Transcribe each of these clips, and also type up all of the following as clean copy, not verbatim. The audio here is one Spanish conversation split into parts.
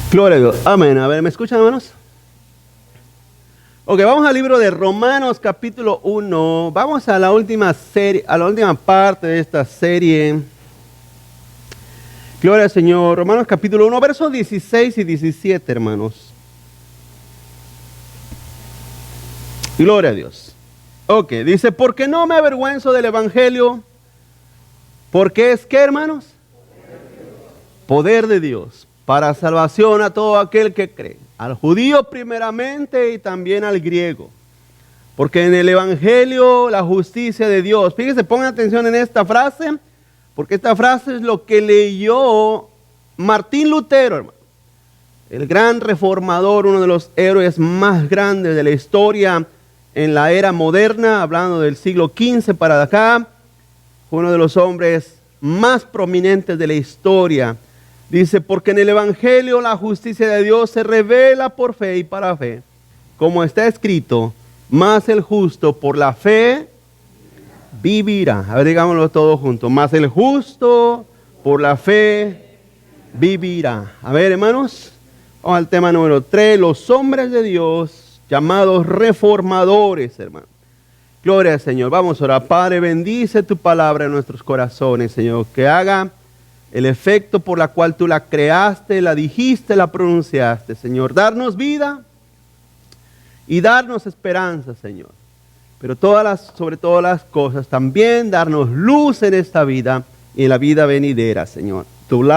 Gloria a Dios. Amén. A ver, ¿me escuchan, hermanos? Ok, vamos al libro de Romanos capítulo 1. Vamos a la última serie, a la última parte de esta serie. Gloria al Señor. Romanos capítulo 1, versos 16 y 17, hermanos. Gloria a Dios. Ok, dice, porque no me avergüenzo del evangelio, porque es que, hermanos, poder de Dios para salvación a todo aquel que cree, al judío primeramente y también al griego. Porque en el evangelio la justicia de Dios, fíjense, pongan atención en esta frase, porque esta frase es lo que leyó Martín Lutero, hermano, el gran reformador, uno de los héroes más grandes de la historia en la era moderna, hablando del siglo XV para acá, uno de los hombres más prominentes de la historia. Dice, porque en el evangelio la justicia de Dios se revela por fe y para fe, como está escrito, más el justo por la fe vivirá. A ver, digámoslo todos juntos, más el justo por la fe vivirá. A ver, hermanos, vamos al tema número 3, los hombres de Dios llamados reformadores, hermano. Gloria al Señor. Vamos a orar. Padre, bendice tu palabra en nuestros corazones, Señor, que haga el efecto por la cual tú la creaste, la dijiste, la pronunciaste, Señor. Darnos vida y darnos esperanza, Señor. Pero sobre todas las cosas, también darnos luz en esta vida y en la vida venidera, Señor. Tu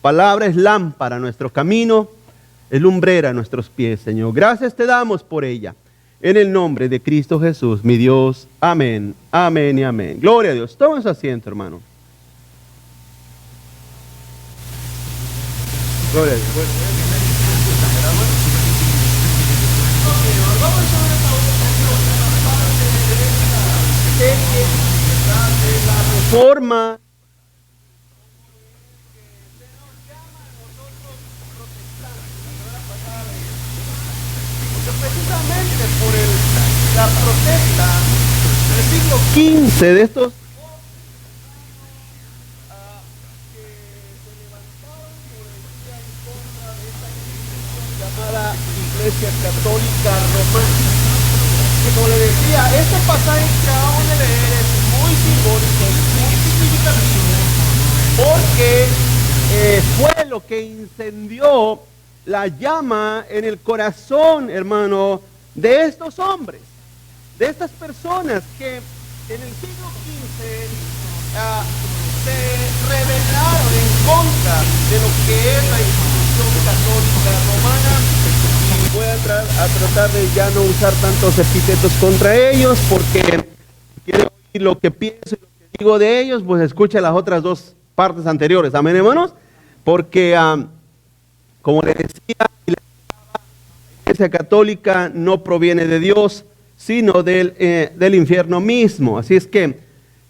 palabra es lámpara a nuestro camino, es lumbrera a nuestros pies, Señor. Gracias te damos por ella. En el nombre de Cristo Jesús, mi Dios. Amén, amén y amén. Gloria a Dios. Tomen su asiento, hermano. Gloria a Dios. Vamos a ver la reforma precisamente por la protesta del siglo XV de estos llamada Iglesia Católica Romana. Que como le decía, este pasaje que acabamos de leer es muy simbólico, es muy significativo, porque fue lo que incendió la llama en el corazón, hermano, de estos hombres, de estas personas que en el siglo XV se rebelaron en contra de lo que es la institución católica romana. Y voy a tratar de ya no usar tantos epítetos contra ellos, porque quiero oír lo que pienso y lo que digo de ellos, pues escucha las otras dos partes anteriores. Amén, hermanos, porque como le decía, la Iglesia Católica no proviene de Dios, sino del infierno mismo. Así es que,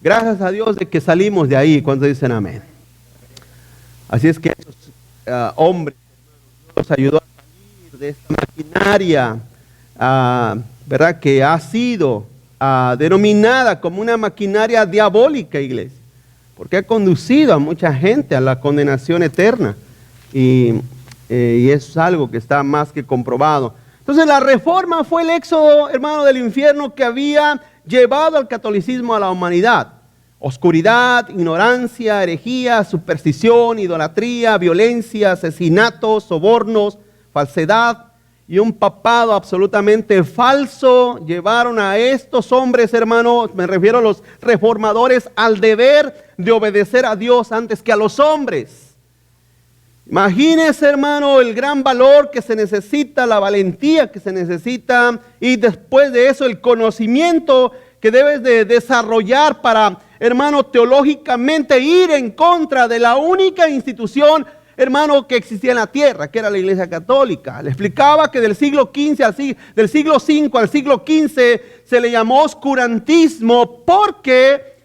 gracias a Dios de que salimos de ahí, cuando dicen amén. Así es que esos hombres nos ayudó a salir de esta maquinaria, ¿verdad? Que ha sido denominada como una maquinaria diabólica, iglesia, porque ha conducido a mucha gente a la condenación eterna. Y eso es algo que está más que comprobado. Entonces la reforma fue el éxodo, hermano, del infierno que había llevado al catolicismo a la humanidad. Oscuridad, ignorancia, herejía, superstición, idolatría, violencia, asesinatos, sobornos, falsedad y un papado absolutamente falso llevaron a estos hombres, hermano, me refiero a los reformadores, al deber de obedecer a Dios antes que a los hombres. Imagínese, hermano, el gran valor que se necesita, la valentía que se necesita y después de eso el conocimiento que debes de desarrollar para, hermano, teológicamente ir en contra de la única institución, hermano, que existía en la tierra, que era la Iglesia Católica. Le explicaba que del siglo V al siglo XV se le llamó oscurantismo porque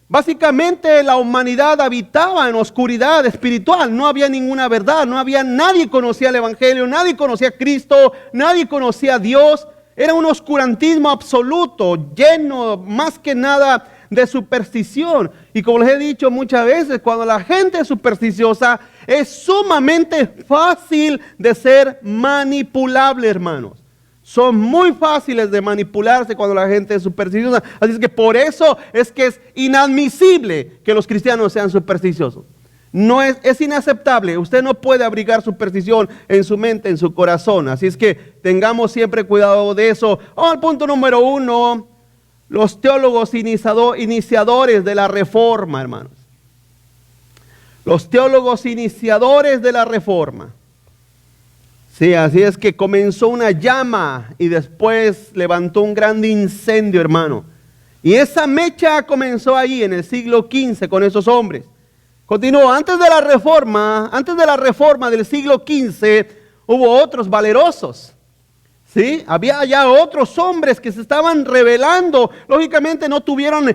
básicamente la humanidad habitaba en oscuridad espiritual, no había ninguna verdad, nadie conocía el Evangelio, nadie conocía a Cristo, nadie conocía a Dios. Era un oscurantismo absoluto, lleno más que nada de superstición. Y como les he dicho muchas veces, cuando la gente es supersticiosa, es sumamente fácil de ser manipulable, hermanos. Son muy fáciles de manipularse cuando la gente es supersticiosa. Así es que por eso es que es inadmisible que los cristianos sean supersticiosos. No es inaceptable. Usted no puede abrigar superstición en su mente, en su corazón. Así es que tengamos siempre cuidado de eso. Vamos al punto número 1. Los teólogos iniciadores de la Reforma, hermanos. Los teólogos iniciadores de la Reforma. Sí, así es que comenzó una llama y después levantó un gran incendio, hermano. Y esa mecha comenzó allí en el siglo XV con esos hombres. Continuó, antes de la reforma del siglo XV, hubo otros valerosos. ¿Sí? Había ya otros hombres que se estaban rebelando. Lógicamente no tuvieron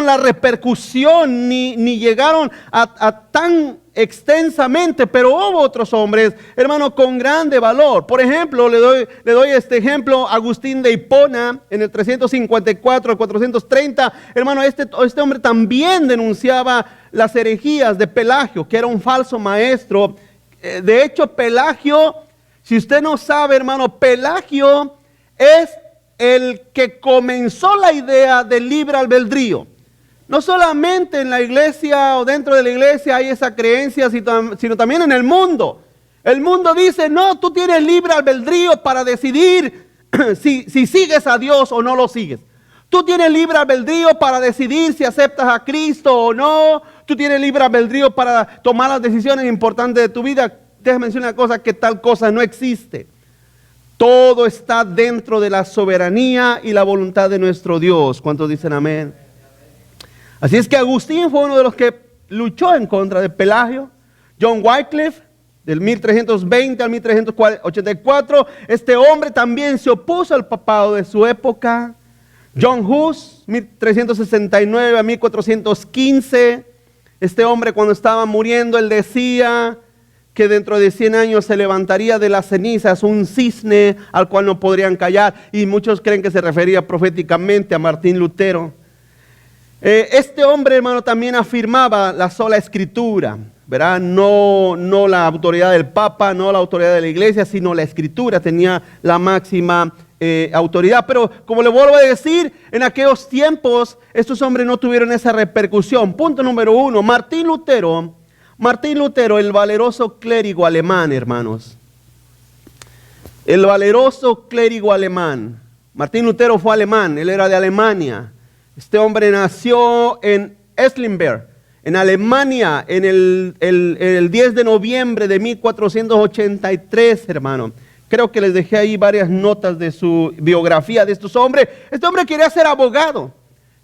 la repercusión ni llegaron a tan extensamente, pero hubo otros hombres, hermano, con grande valor. Por ejemplo, le doy este ejemplo, Agustín de Hipona, en el 354 al 430, hermano, este hombre también denunciaba las herejías de Pelagio, que era un falso maestro. De hecho, Pelagio, si usted no sabe, hermano, Pelagio es el que comenzó la idea del libre albedrío. No solamente en la iglesia o dentro de la iglesia hay esa creencia, sino también en el mundo. El mundo dice, no, tú tienes libre albedrío para decidir si sigues a Dios o no lo sigues. Tú tienes libre albedrío para decidir si aceptas a Cristo o no. Tú tienes libre albedrío para tomar las decisiones importantes de tu vida. Déjame decir una cosa, que tal cosa no existe. Todo está dentro de la soberanía y la voluntad de nuestro Dios. ¿Cuántos dicen amén? Así es que Agustín fue uno de los que luchó en contra de Pelagio. John Wycliffe, del 1320 al 1384, este hombre también se opuso al papado de su época. John Hus, 1369 a 1415, este hombre cuando estaba muriendo, él decía que dentro de 100 años se levantaría de las cenizas un cisne al cual no podrían callar, y muchos creen que se refería proféticamente a Martín Lutero. Este hombre, hermano, también afirmaba la sola escritura, ¿verdad? No la autoridad del Papa, no la autoridad de la iglesia, sino la escritura tenía la máxima autoridad. Pero como le vuelvo a decir, en aquellos tiempos estos hombres no tuvieron esa repercusión. Punto número 1, Martín Lutero, el valeroso clérigo alemán, hermanos. El valeroso clérigo alemán. Martín Lutero fue alemán, él era de Alemania. Este hombre nació en Esslingen, en Alemania, en el 10 de noviembre de 1483, hermano. Creo que les dejé ahí varias notas de su biografía de estos hombres. Este hombre quería ser abogado.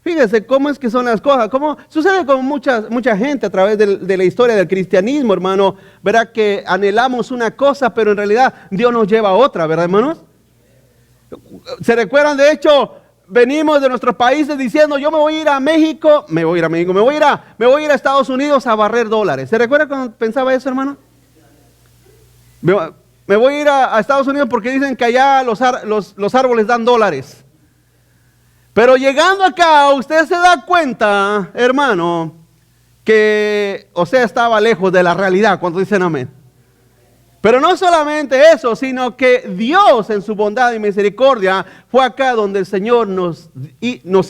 Fíjese cómo es que son las cosas, cómo sucede con mucha gente a través de la historia del cristianismo, hermano. Verá que anhelamos una cosa, pero en realidad Dios nos lleva a otra, ¿verdad, hermanos? ¿Se recuerdan? De hecho, venimos de nuestros países diciendo, yo me voy a ir a México, me voy a ir a Estados Unidos a barrer dólares. ¿Se recuerda cuando pensaba eso, hermano? Me voy a ir a Estados Unidos porque dicen que allá los árboles dan dólares. Pero llegando acá, usted se da cuenta, hermano, que, estaba lejos de la realidad cuando dicen amén. Pero no solamente eso, sino que Dios en su bondad y misericordia fue acá donde el Señor nos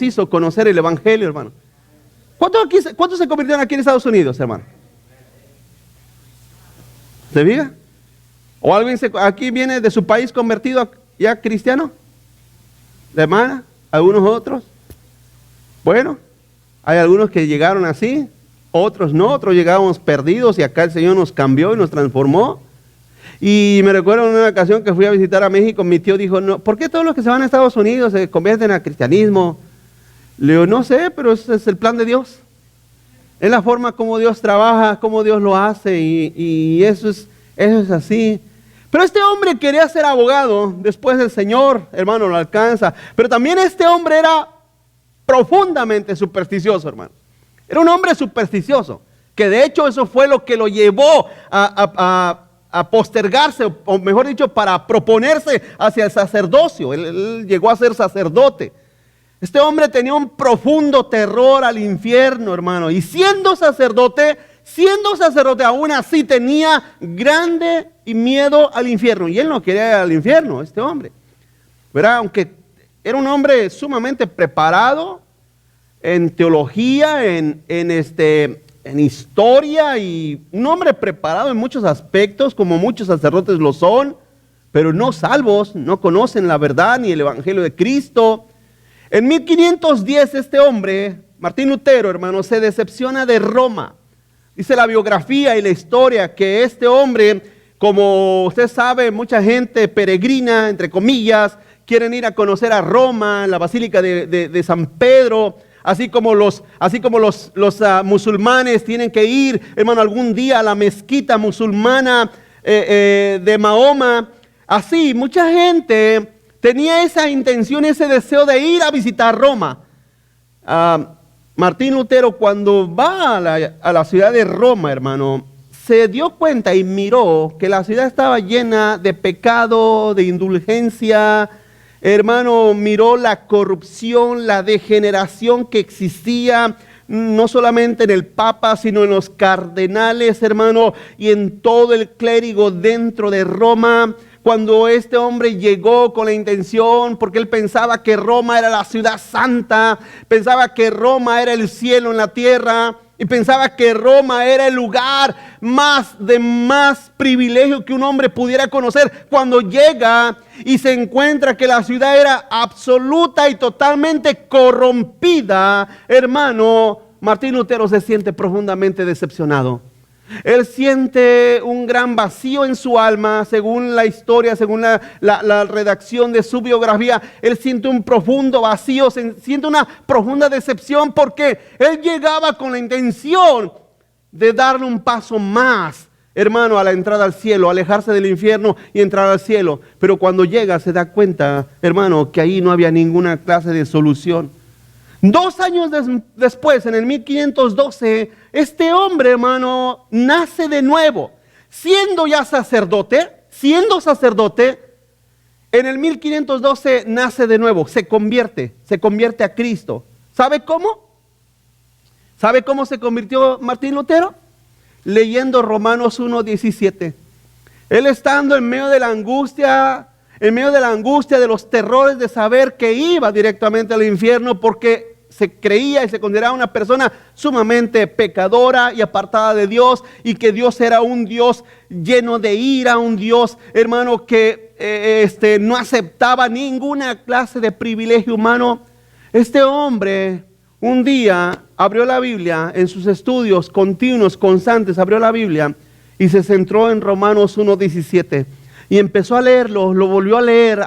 hizo conocer el Evangelio, hermano. ¿Cuántos se convirtieron aquí en Estados Unidos, hermano? ¿Se fija? ¿O alguien aquí viene de su país convertido ya cristiano? ¿De hermana? ¿Algunos otros? Bueno, hay algunos que llegaron así, otros no, otros llegamos perdidos y acá el Señor nos cambió y nos transformó. Y me recuerdo en una ocasión que fui a visitar a México, mi tío dijo, no, ¿por qué todos los que se van a Estados Unidos se convierten al cristianismo? Le digo, no sé, pero ese es el plan de Dios. Es la forma como Dios trabaja, como Dios lo hace y eso es así. Pero este hombre quería ser abogado, después el Señor, hermano, lo alcanza. Pero también este hombre era profundamente supersticioso, hermano. Era un hombre supersticioso, que de hecho eso fue lo que lo llevó a postergarse, o mejor dicho, para proponerse hacia el sacerdocio. Él llegó a ser sacerdote. Este hombre tenía un profundo terror al infierno, hermano. Y siendo sacerdote, siendo sacerdote, aún así tenía grande miedo al infierno. Y él no quería ir al infierno, este hombre, ¿verdad? Aunque era un hombre sumamente preparado en teología, en historia, y un hombre preparado en muchos aspectos, como muchos sacerdotes lo son, pero no salvos, no conocen la verdad ni el evangelio de Cristo. En 1510 este hombre, Martín Lutero, hermano, se decepciona de Roma. Dice la biografía y la historia que este hombre, como usted sabe, mucha gente peregrina, entre comillas, quieren ir a conocer a Roma, la Basílica de San Pedro, así como los musulmanes tienen que ir, hermano, algún día a la mezquita musulmana de Mahoma. Así, mucha gente tenía esa intención, ese deseo de ir a visitar Roma. Martín Lutero, cuando va a la ciudad de Roma, hermano, se dio cuenta y miró que la ciudad estaba llena de pecado, de indulgencia. Hermano, miró la corrupción, la degeneración que existía, no solamente en el Papa, sino en los cardenales, hermano, y en todo el clérigo dentro de Roma. Cuando este hombre llegó con la intención, porque él pensaba que Roma era la ciudad santa, pensaba que Roma era el cielo en la tierra, y pensaba que Roma era el lugar más privilegio que un hombre pudiera conocer. Cuando llega y se encuentra que la ciudad era absoluta y totalmente corrompida, hermano, Martín Lutero se siente profundamente decepcionado. Él siente un gran vacío en su alma, según la historia, según la redacción de su biografía. Él siente un profundo vacío, siente una profunda decepción, porque él llegaba con la intención de darle un paso más, hermano, a la entrada al cielo, alejarse del infierno y entrar al cielo. Pero cuando llega se da cuenta, hermano, que ahí no había ninguna clase de solución. 2 años después, en el 1512, este hombre, hermano, nace de nuevo. Siendo sacerdote, en el 1512 nace de nuevo, se convierte a Cristo. ¿Sabe cómo? ¿Sabe cómo se convirtió Martín Lutero? Leyendo Romanos 1:17. Él estando en medio de la angustia, de los terrores de saber que iba directamente al infierno, porque se creía y se consideraba una persona sumamente pecadora y apartada de Dios, y que Dios era un Dios lleno de ira, un Dios, hermano, que no aceptaba ninguna clase de privilegio humano. Este hombre un día abrió la Biblia en sus estudios continuos, constantes, abrió la Biblia y se centró en Romanos 1:17. Y empezó a leerlo, lo volvió a leer.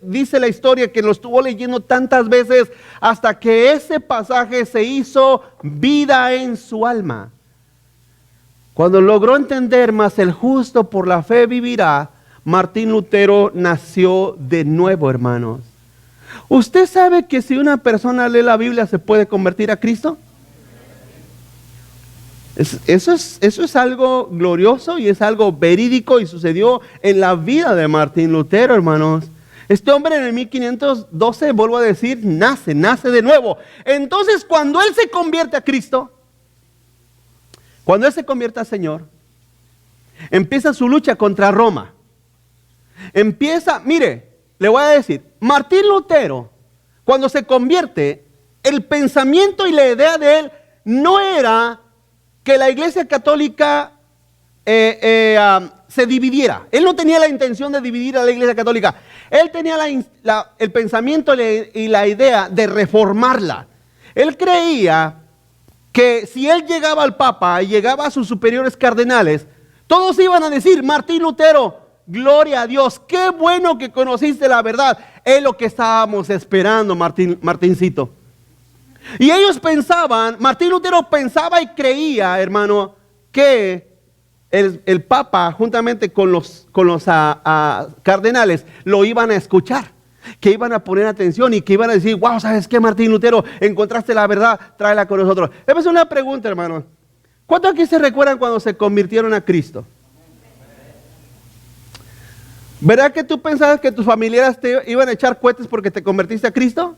Dice la historia que lo estuvo leyendo tantas veces hasta que ese pasaje se hizo vida en su alma. Cuando logró entender más el justo por la fe vivirá, Martín Lutero nació de nuevo, hermanos. ¿Usted sabe que si una persona lee la Biblia se puede convertir a Cristo? Eso es algo glorioso y es algo verídico, y sucedió en la vida de Martín Lutero, hermanos. Este hombre en el 1512, vuelvo a decir, nace de nuevo. Entonces, cuando él se convierte a Cristo, cuando él se convierte al Señor, empieza su lucha contra Roma. Mire, le voy a decir, Martín Lutero, cuando se convierte, el pensamiento y la idea de él no era que la Iglesia Católica se dividiera. Él no tenía la intención de dividir a la Iglesia Católica. Él tenía el pensamiento y la idea de reformarla. Él creía que si él llegaba al Papa y llegaba a sus superiores cardenales, todos iban a decir: Martín Lutero, gloria a Dios, qué bueno que conociste la verdad. Es lo que estábamos esperando, Martincito. Y ellos pensaban, Martín Lutero pensaba y creía, hermano, que el Papa, juntamente con los cardenales, lo iban a escuchar, que iban a poner atención y que iban a decir: wow, ¿sabes qué, Martín Lutero? Encontraste la verdad, tráela con nosotros. Debe hacer una pregunta, hermano. ¿Cuántos aquí se recuerdan cuando se convirtieron a Cristo? ¿Verdad que tú pensabas que tus familiares te iban a echar cohetes porque te convertiste a Cristo?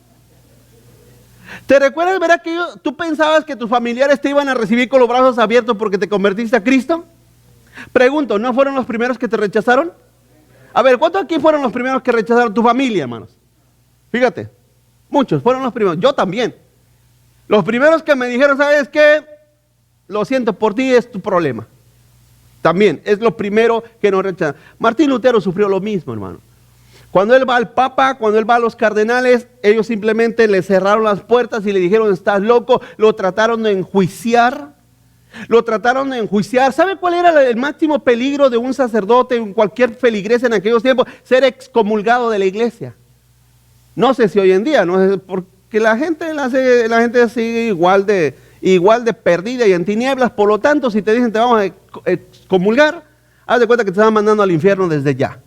¿Te recuerdas, verdad, que tú pensabas que tus familiares te iban a recibir con los brazos abiertos porque te convertiste a Cristo? Pregunto, ¿no fueron los primeros que te rechazaron? A ver, ¿cuántos aquí fueron los primeros que rechazaron? Tu familia, hermanos. Fíjate, muchos fueron los primeros. Yo también. Los primeros que me dijeron, ¿sabes qué? Lo siento por ti, es tu problema. También, es lo primero que nos rechazan. Martín Lutero sufrió lo mismo, hermano. Cuando él va al Papa, cuando él va a los cardenales, ellos simplemente le cerraron las puertas y le dijeron, estás loco. Lo trataron de enjuiciar. ¿Sabe cuál era el máximo peligro de un sacerdote, en cualquier feligrés en aquellos tiempos? Ser excomulgado de la iglesia. No sé si hoy en día, no sé, porque la gente sigue igual de perdida y en tinieblas. Por lo tanto, si te dicen te vamos a excomulgar, haz de cuenta que te están mandando al infierno desde ya.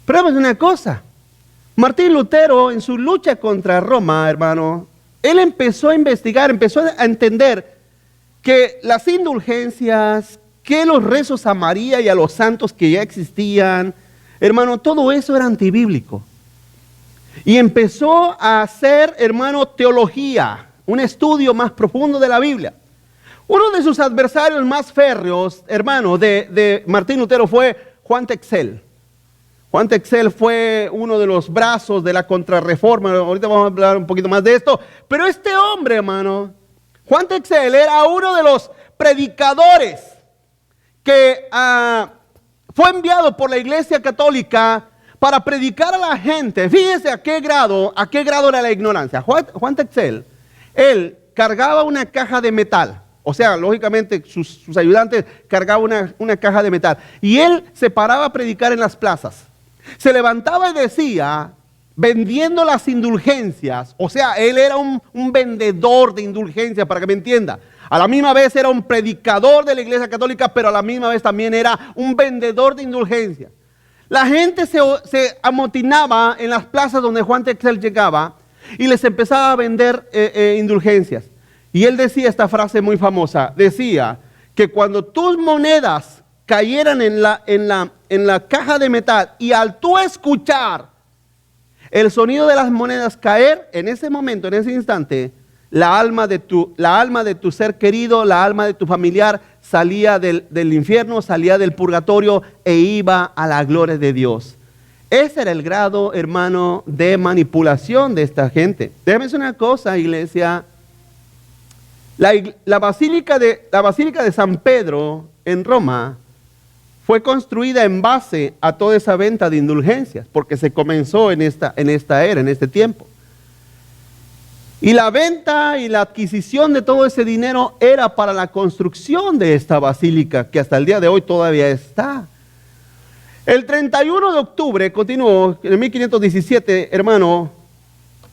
Pero es una cosa, Martín Lutero en su lucha contra Roma, hermano, él empezó a investigar, empezó a entender que las indulgencias, que los rezos a María y a los santos que ya existían, hermano, todo eso era antibíblico. Y empezó a hacer, hermano, teología, un estudio más profundo de la Biblia. Uno de sus adversarios más férreos, hermano, de Martín Lutero fue Juan Texel. Juan Texel fue uno de los brazos de la contrarreforma. Ahorita vamos a hablar un poquito más de esto. Pero este hombre, hermano, Juan Texel era uno de los predicadores que fue enviado por la Iglesia Católica para predicar a la gente. Fíjese a qué grado era la ignorancia. Juan Texel, él cargaba una caja de metal. O sea, lógicamente sus ayudantes cargaban una caja de metal. Y él se paraba a predicar en las plazas. Se levantaba y decía, vendiendo las indulgencias, o sea, él era un vendedor de indulgencias, para que me entienda. A la misma vez era un predicador de la Iglesia Católica, pero a la misma vez también era un vendedor de indulgencias. La gente se amotinaba en las plazas donde Juan Texel llegaba y les empezaba a vender indulgencias. Y él decía esta frase muy famosa, decía que cuando tus monedas cayeran en la caja de metal y al tú escuchar el sonido de las monedas caer, en ese momento, en ese instante, la alma de tu ser querido, la alma de tu familiar salía del infierno, salía del purgatorio e iba a la gloria de Dios. Ese era el grado, hermano, de manipulación de esta gente. Déjame decir una cosa, iglesia. La basílica de San Pedro en Roma fue construida en base a toda esa venta de indulgencias, porque se comenzó en esta era, en este tiempo. Y la venta y la adquisición de todo ese dinero era para la construcción de esta basílica, que hasta el día de hoy todavía está. El 31 de octubre, continuó, en 1517, hermano,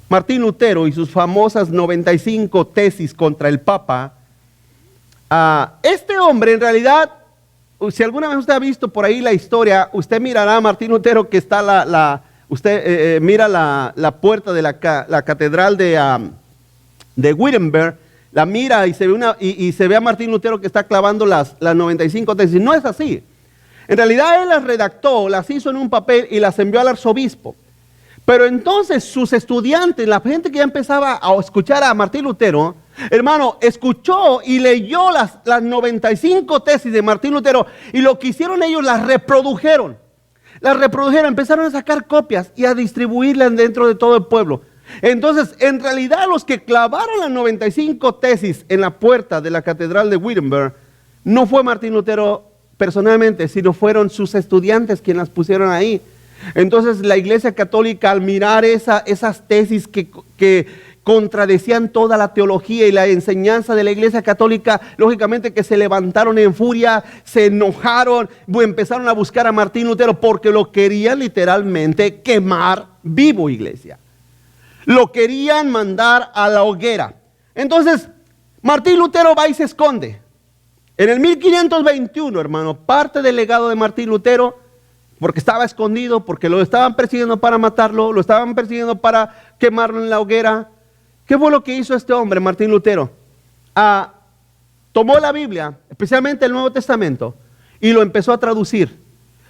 Martín Lutero y sus famosas 95 tesis contra el Papa. Este hombre, en realidad, si alguna vez usted ha visto por ahí la historia, usted mirará a Martín Lutero que está usted mira la puerta de la catedral de Wittenberg, la mira y se ve a Martín Lutero que está clavando las 95 tesis. No es así. En realidad él las redactó, las hizo en un papel y las envió al arzobispo. Pero entonces sus estudiantes, la gente que ya empezaba a escuchar a Martín Lutero, hermano, escuchó y leyó las 95 tesis de Martín Lutero, y lo que hicieron ellos, las reprodujeron, empezaron a sacar copias y a distribuirlas dentro de todo el pueblo. Entonces, en realidad, los que clavaron las 95 tesis en la puerta de la catedral de Wittenberg, no fue Martín Lutero personalmente, sino fueron sus estudiantes quienes las pusieron ahí. Entonces la Iglesia Católica, al mirar esas tesis que contradecían toda la teología y la enseñanza de la Iglesia Católica, lógicamente que se levantaron en furia, se enojaron, empezaron a buscar a Martín Lutero porque lo querían literalmente quemar vivo, iglesia. Lo querían mandar a la hoguera. Entonces Martín Lutero va y se esconde. En el 1521, hermano, parte del legado de Martín Lutero, porque estaba escondido, porque lo estaban persiguiendo para matarlo, lo estaban persiguiendo para quemarlo en la hoguera. ¿Qué fue lo que hizo este hombre, Martín Lutero? Tomó la Biblia, especialmente el Nuevo Testamento, y lo empezó a traducir.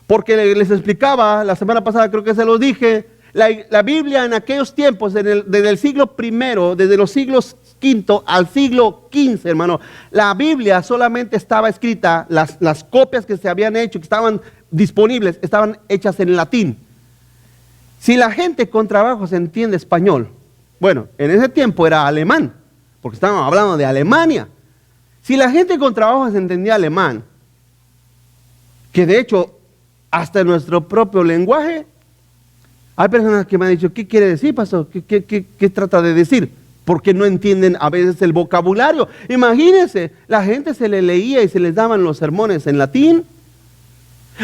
Porque les explicaba, la semana pasada creo que se los dije, La Biblia en aquellos tiempos, desde el siglo I, desde los siglos V al siglo XV, hermano, la Biblia solamente estaba escrita, las copias que se habían hecho, que estaban disponibles, estaban hechas en latín. Si la gente con trabajo se entiende español, bueno, en ese tiempo era alemán, porque estábamos hablando de Alemania. Si la gente con trabajo se entendía alemán, que de hecho hasta nuestro propio lenguaje, hay personas que me han dicho, ¿qué quiere decir, pastor? ¿Qué trata de decir? Porque no entienden a veces el vocabulario. Imagínense, la gente se le leía y se les daban los sermones en latín.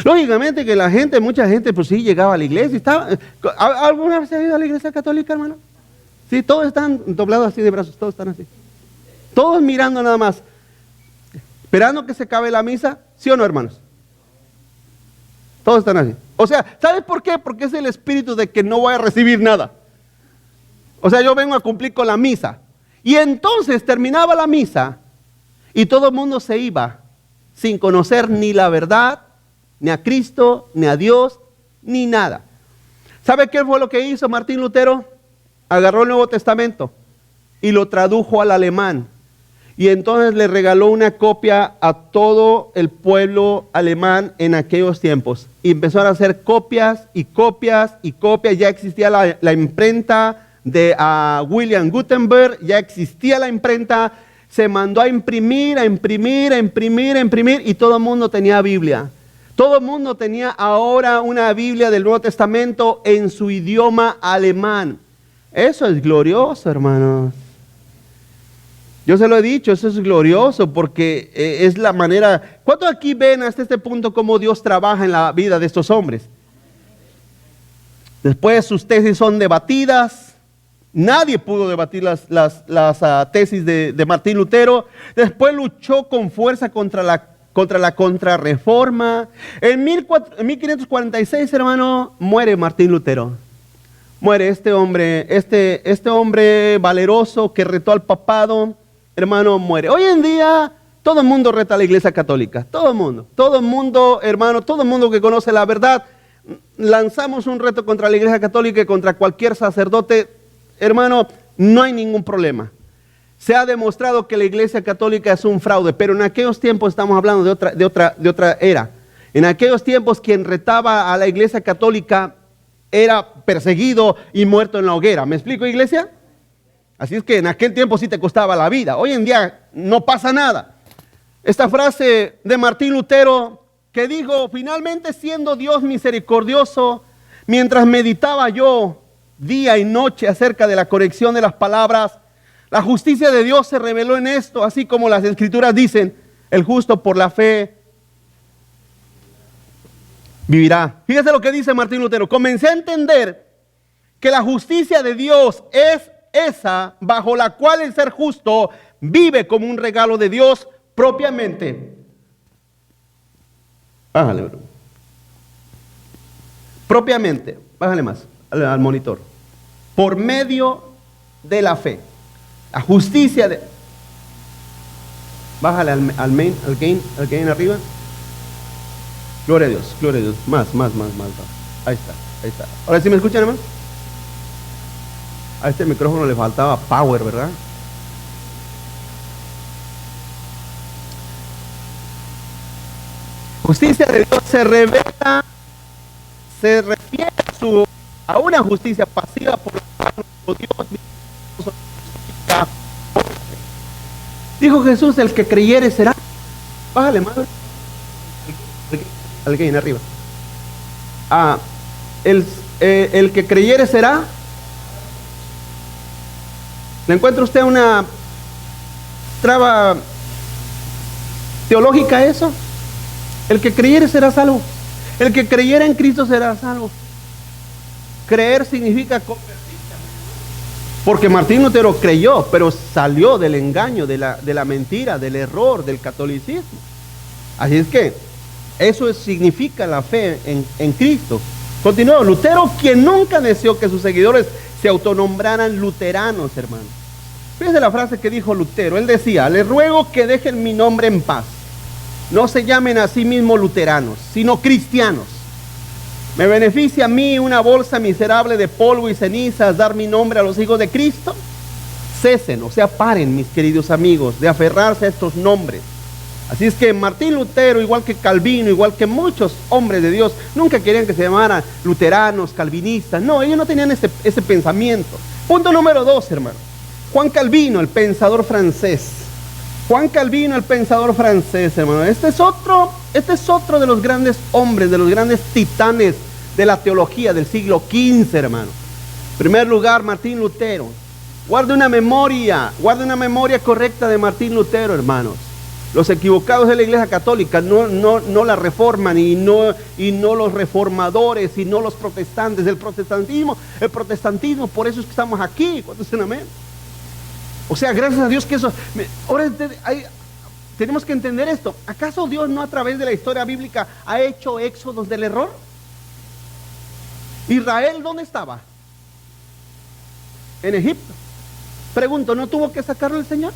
Lógicamente que mucha gente, pues sí, llegaba a la iglesia. ¿Alguna vez ha ido a la iglesia católica, hermano? Sí, todos están doblados así de brazos, todos están así. Todos mirando nada más, esperando que se acabe la misa, ¿sí o no, hermanos? Todos están así. O sea, ¿sabes por qué? Porque es el espíritu de que no voy a recibir nada. O sea, yo vengo a cumplir con la misa. Y entonces terminaba la misa y todo el mundo se iba sin conocer ni la verdad, ni a Cristo, ni a Dios, ni nada. ¿Sabe qué fue lo que hizo Martín Lutero? Agarró el Nuevo Testamento y lo tradujo al alemán. Y entonces le regaló una copia a todo el pueblo alemán en aquellos tiempos. Y empezaron a hacer copias y copias y copias. Ya existía la imprenta de William Gutenberg, ya existía la imprenta. Se mandó a imprimir, y todo el mundo tenía Biblia. Todo el mundo tenía ahora una Biblia del Nuevo Testamento en su idioma alemán. Eso es glorioso, hermanos. Yo se lo he dicho, eso es glorioso porque es la manera. ¿Cuántos aquí ven hasta este punto cómo Dios trabaja en la vida de estos hombres? Después sus tesis son debatidas. Nadie pudo debatir las tesis de Martín Lutero. Después luchó con fuerza contra la contrarreforma. En 1546, hermano, muere Martín Lutero. Muere este hombre valeroso que retó al papado. Hermano, muere. Hoy en día todo el mundo reta a la iglesia católica. Todo el mundo, hermano, todo el mundo que conoce la verdad. Lanzamos un reto contra la iglesia católica y contra cualquier sacerdote. Hermano, no hay ningún problema. Se ha demostrado que la iglesia católica es un fraude, pero en aquellos tiempos estamos hablando de otra era. En aquellos tiempos quien retaba a la iglesia católica era perseguido y muerto en la hoguera. ¿Me explico, iglesia? Así es que en aquel tiempo sí te costaba la vida. Hoy en día no pasa nada. Esta frase de Martín Lutero que dijo, finalmente siendo Dios misericordioso, mientras meditaba yo día y noche acerca de la corrección de las palabras, la justicia de Dios se reveló en esto, así como las escrituras dicen, el justo por la fe vivirá. Fíjese lo que dice Martín Lutero. Comencé a entender que la justicia de Dios es esa bajo la cual el ser justo vive como un regalo de Dios propiamente. Bájale, bro. Propiamente, bájale más al monitor. Por medio de la fe. La justicia de... Bájale al gain arriba. Gloria a Dios, gloria a Dios. Más. Ahí está. Ahora sí me escuchan, hermano. A este micrófono le faltaba power, ¿verdad? Justicia de Dios se revela, se refiere a una justicia pasiva por la cual nuestro Dios dijo Jesús, el que creyere será. Bájale, madre. Alguien arriba. El que creyere será. ¿Le encuentra usted una traba teológica a eso? El que creyere será salvo. El que creyere en Cristo será salvo. Creer significa convertirse. Porque Martín Lutero creyó, pero salió del engaño, de la mentira, del error, del catolicismo. Así es que eso significa la fe en Cristo. Continuó, Lutero, quien nunca deseó que sus seguidores se autonombraran luteranos, hermano. Fíjense la frase que dijo Lutero. Él decía, les ruego que dejen mi nombre en paz. No se llamen a sí mismos luteranos, sino cristianos. ¿Me beneficia a mí una bolsa miserable de polvo y cenizas dar mi nombre a los hijos de Cristo? Cesen, o sea, paren, mis queridos amigos, de aferrarse a estos nombres. Así es que Martín Lutero, igual que Calvino, igual que muchos hombres de Dios, nunca querían que se llamaran luteranos, calvinistas. No, ellos no tenían ese pensamiento. Punto número 2, hermano. Juan Calvino, el pensador francés. Juan Calvino, el pensador francés, hermano. Este es otro de los grandes hombres, de los grandes titanes de la teología del siglo XV, hermano. En primer lugar, Martín Lutero. Guarde una memoria correcta de Martín Lutero, hermanos. Los equivocados de la Iglesia Católica, no la reforman, y no los reformadores, y no los protestantes. El protestantismo, por eso es que estamos aquí. ¿Cuántos dicen amén? O sea, gracias a Dios que eso... Ahora tenemos que entender esto. ¿Acaso Dios no a través de la historia bíblica ha hecho éxodos del error? ¿Israel dónde estaba? En Egipto. Pregunto, ¿no tuvo que sacarlo el Señor?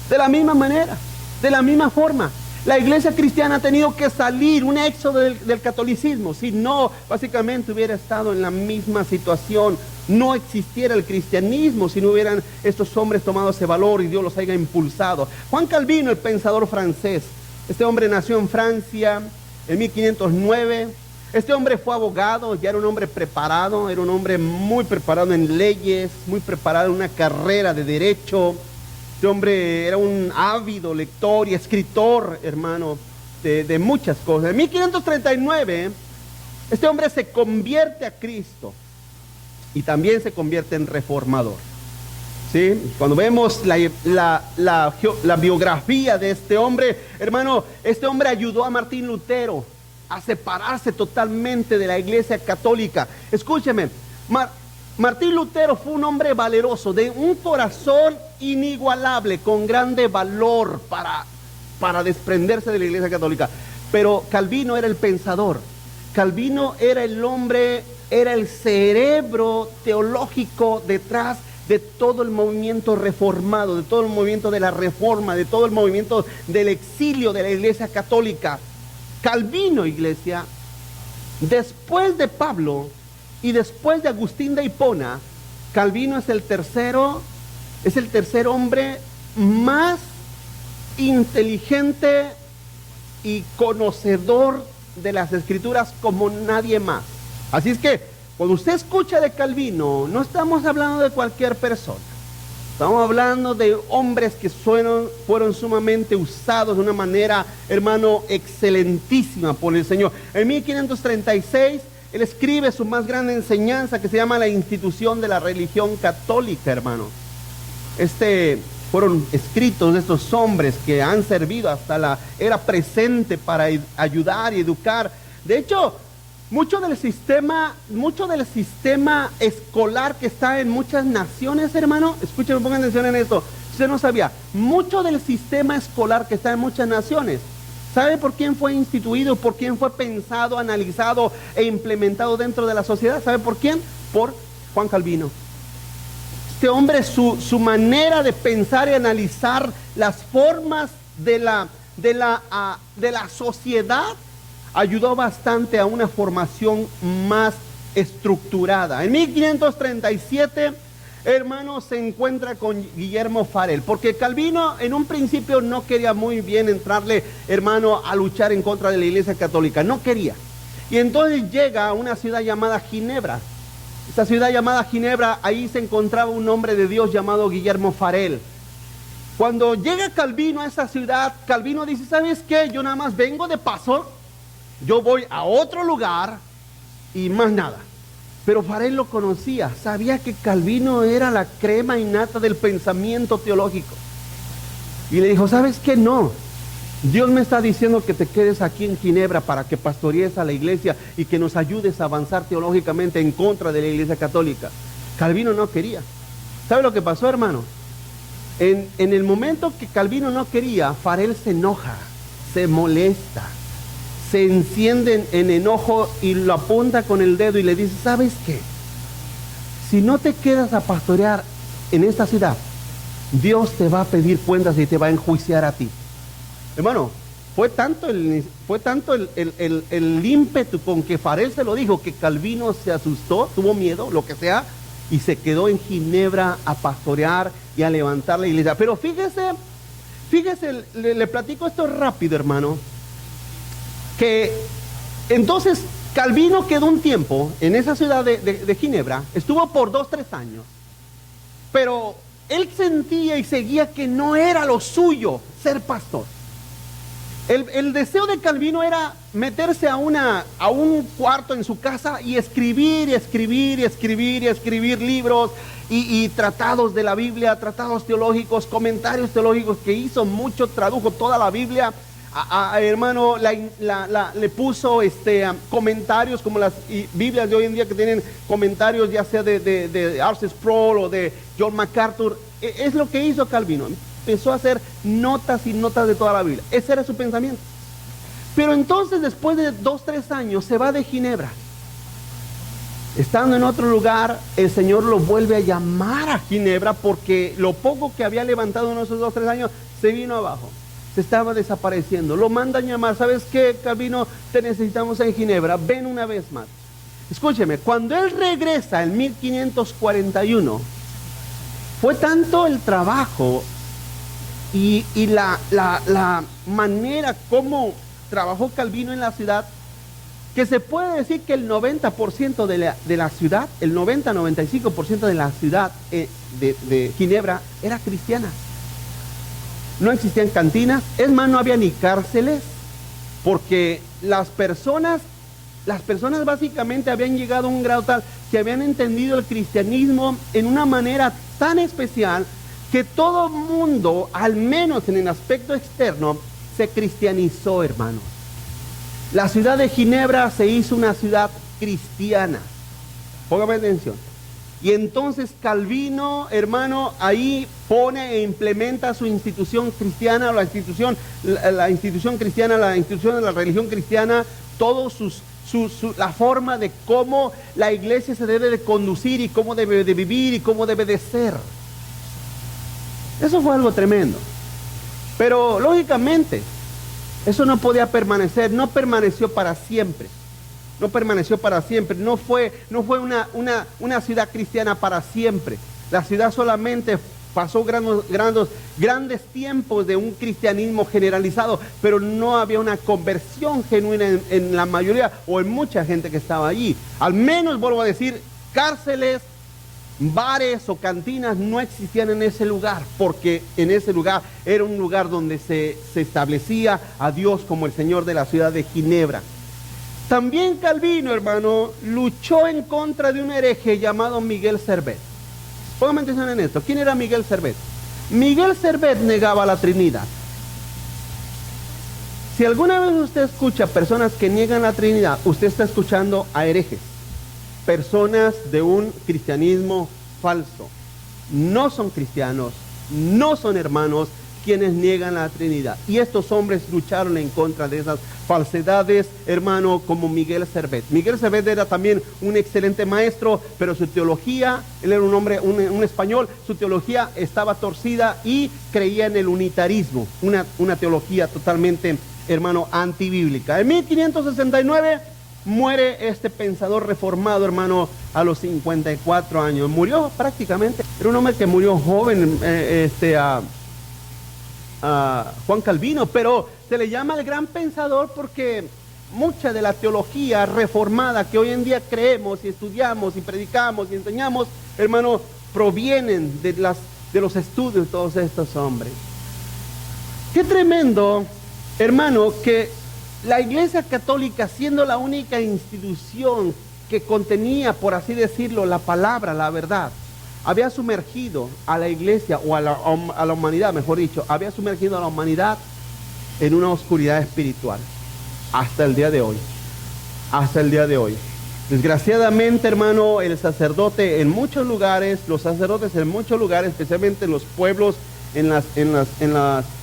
De la misma manera, de la misma forma, la iglesia cristiana ha tenido que salir, un éxodo del catolicismo. Si no, básicamente hubiera estado en la misma situación. No existiera el cristianismo si no hubieran estos hombres tomado ese valor y Dios los haya impulsado. Juan Calvino, el pensador francés. Este hombre nació en Francia en 1509. Este hombre fue abogado, ya era un hombre preparado, era un hombre muy preparado en leyes, muy preparado en una carrera de derecho. Este hombre era un ávido lector y escritor, hermano, de muchas cosas. En 1539, este hombre se convierte a Cristo y también se convierte en reformador. ¿Sí? Cuando vemos la biografía de este hombre, hermano, este hombre ayudó a Martín Lutero a separarse totalmente de la Iglesia Católica. Escúcheme, Martín Lutero fue un hombre valeroso, de un corazón inigualable, con grande valor para desprenderse de la Iglesia Católica. Pero Calvino era el pensador, Calvino era el hombre, era el cerebro teológico detrás de todo el movimiento reformado, de todo el movimiento de la reforma, de todo el movimiento del exilio de la Iglesia Católica. Calvino, iglesia, después de Pablo y después de Agustín de Hipona, Calvino es el tercer hombre más inteligente y conocedor de las Escrituras como nadie más. Así es que cuando usted escucha de Calvino, no estamos hablando de cualquier persona. Estamos hablando de hombres que fueron sumamente usados de una manera, hermano, excelentísima por el Señor. En 1536, él escribe su más grande enseñanza, que se llama La institución de la religión católica, hermano. Fueron escritos de estos hombres que han servido hasta la era presente para ayudar y educar. De hecho, mucho del sistema escolar que está en muchas naciones, hermano, escúchenme, pongan atención en esto. Usted no sabía, mucho del sistema escolar que está en muchas naciones, ¿sabe por quién fue instituido? ¿Por quién fue pensado, analizado e implementado dentro de la sociedad? ¿Sabe por quién? Por Juan Calvino. Este hombre, su manera de pensar y analizar las formas de la sociedad ayudó bastante a una formación más estructurada. En 1537, hermano, se encuentra con Guillermo Farel, porque Calvino en un principio no quería muy bien entrarle, hermano, a luchar en contra de la Iglesia Católica, no quería. Y entonces llega a una ciudad llamada Ginebra. Esta ciudad llamada Ginebra, ahí se encontraba un hombre de Dios llamado Guillermo Farel. Cuando llega Calvino a esa ciudad, Calvino dice, ¿sabes qué? Yo nada más vengo de paso, yo voy a otro lugar y más nada. Pero Farel lo conocía, sabía que Calvino era la crema innata del pensamiento teológico. Y le dijo, ¿sabes qué? No, Dios me está diciendo que te quedes aquí en Ginebra para que pastorees a la iglesia y que nos ayudes a avanzar teológicamente en contra de la Iglesia Católica. Calvino no quería. ¿Sabe lo que pasó, hermano? En el momento que Calvino no quería, Farel se enoja, se molesta, se enciende en enojo y lo apunta con el dedo y le dice, ¿sabes qué? Si no te quedas a pastorear en esta ciudad, Dios te va a pedir cuentas y te va a enjuiciar a ti. Hermano, el ímpetu con que Farel se lo dijo, que Calvino se asustó, tuvo miedo, lo que sea, y se quedó en Ginebra a pastorear y a levantar la iglesia. Pero fíjese, le platico esto rápido, hermano, que entonces Calvino quedó un tiempo en esa ciudad de Ginebra, estuvo por 2-3 años, pero él sentía y seguía que no era lo suyo ser pastor. El deseo de Calvino era meterse a un cuarto en su casa y escribir libros y tratados de la Biblia, tratados teológicos, comentarios teológicos que hizo mucho, tradujo toda la Biblia. Hermano, le puso comentarios como las Biblias de hoy en día que tienen comentarios ya sea de R.C. Sproul o de John MacArthur. Es lo que hizo Calvino. Empezó a hacer notas y notas de toda la Biblia. Ese era su pensamiento. Pero entonces, después de 2-3 años, se va de Ginebra. Estando en otro lugar, el Señor lo vuelve a llamar a Ginebra porque lo poco que había levantado en esos 2-3 años se vino abajo. Se estaba desapareciendo. Lo mandan llamar. ¿Sabes qué, Calvino? Te necesitamos en Ginebra. Ven una vez más. Escúcheme, cuando él regresa en 1541, fue tanto el trabajo y la manera como trabajó Calvino en la ciudad, que se puede decir que el 90% de la ciudad, el 90-95% de la ciudad de Ginebra era cristiana. No existían cantinas, es más, no había ni cárceles, porque las personas básicamente habían llegado a un grado tal que habían entendido el cristianismo en una manera tan especial que todo mundo, al menos en el aspecto externo, se cristianizó, hermanos. La ciudad de Ginebra se hizo una ciudad cristiana. Póngame atención. Y entonces Calvino, hermano, ahí pone e implementa su institución cristiana, la institución cristiana, la institución de la religión cristiana, todos la forma de cómo la iglesia se debe de conducir y cómo debe de vivir y cómo debe de ser. Eso fue algo tremendo. Pero lógicamente, eso no podía permanecer, no permaneció para siempre. No permaneció para siempre, no fue una ciudad cristiana para siempre. La ciudad solamente pasó grandes tiempos de un cristianismo generalizado, pero no había una conversión genuina en la mayoría o en mucha gente que estaba allí. Al menos, vuelvo a decir, cárceles, bares o cantinas no existían en ese lugar, porque en ese lugar era un lugar donde se establecía a Dios como el Señor de la ciudad de Ginebra. También Calvino, hermano, luchó en contra de un hereje llamado Miguel Servet. Póngame atención en esto. ¿Quién era Miguel Servet? Miguel Servet negaba la Trinidad. Si alguna vez usted escucha personas que niegan la Trinidad, usted está escuchando a herejes, personas de un cristianismo falso. No son cristianos, no son hermanos quienes niegan la Trinidad. Y estos hombres lucharon en contra de esas falsedades, hermano, como Miguel Servet. Miguel Servet era también un excelente maestro, pero su teología, él era un hombre, un español, su teología estaba torcida y creía en el unitarismo, una teología totalmente, hermano, antibíblica. En 1569 muere este pensador reformado, hermano, a los 54 años. Murió prácticamente, era un hombre que murió joven, Juan Calvino, pero se le llama el gran pensador porque mucha de la teología reformada que hoy en día creemos y estudiamos y predicamos y enseñamos, hermano, provienen de los estudios de todos estos hombres. Qué tremendo, hermano, que la Iglesia Católica, siendo la única institución que contenía, por así decirlo, la palabra, la verdad, había sumergido a la iglesia o a la humanidad, mejor dicho, había sumergido a la humanidad en una oscuridad espiritual hasta el día de hoy. Hasta el día de hoy. Desgraciadamente, hermano, el sacerdote en muchos lugares, los sacerdotes en muchos lugares, especialmente en los pueblos, en los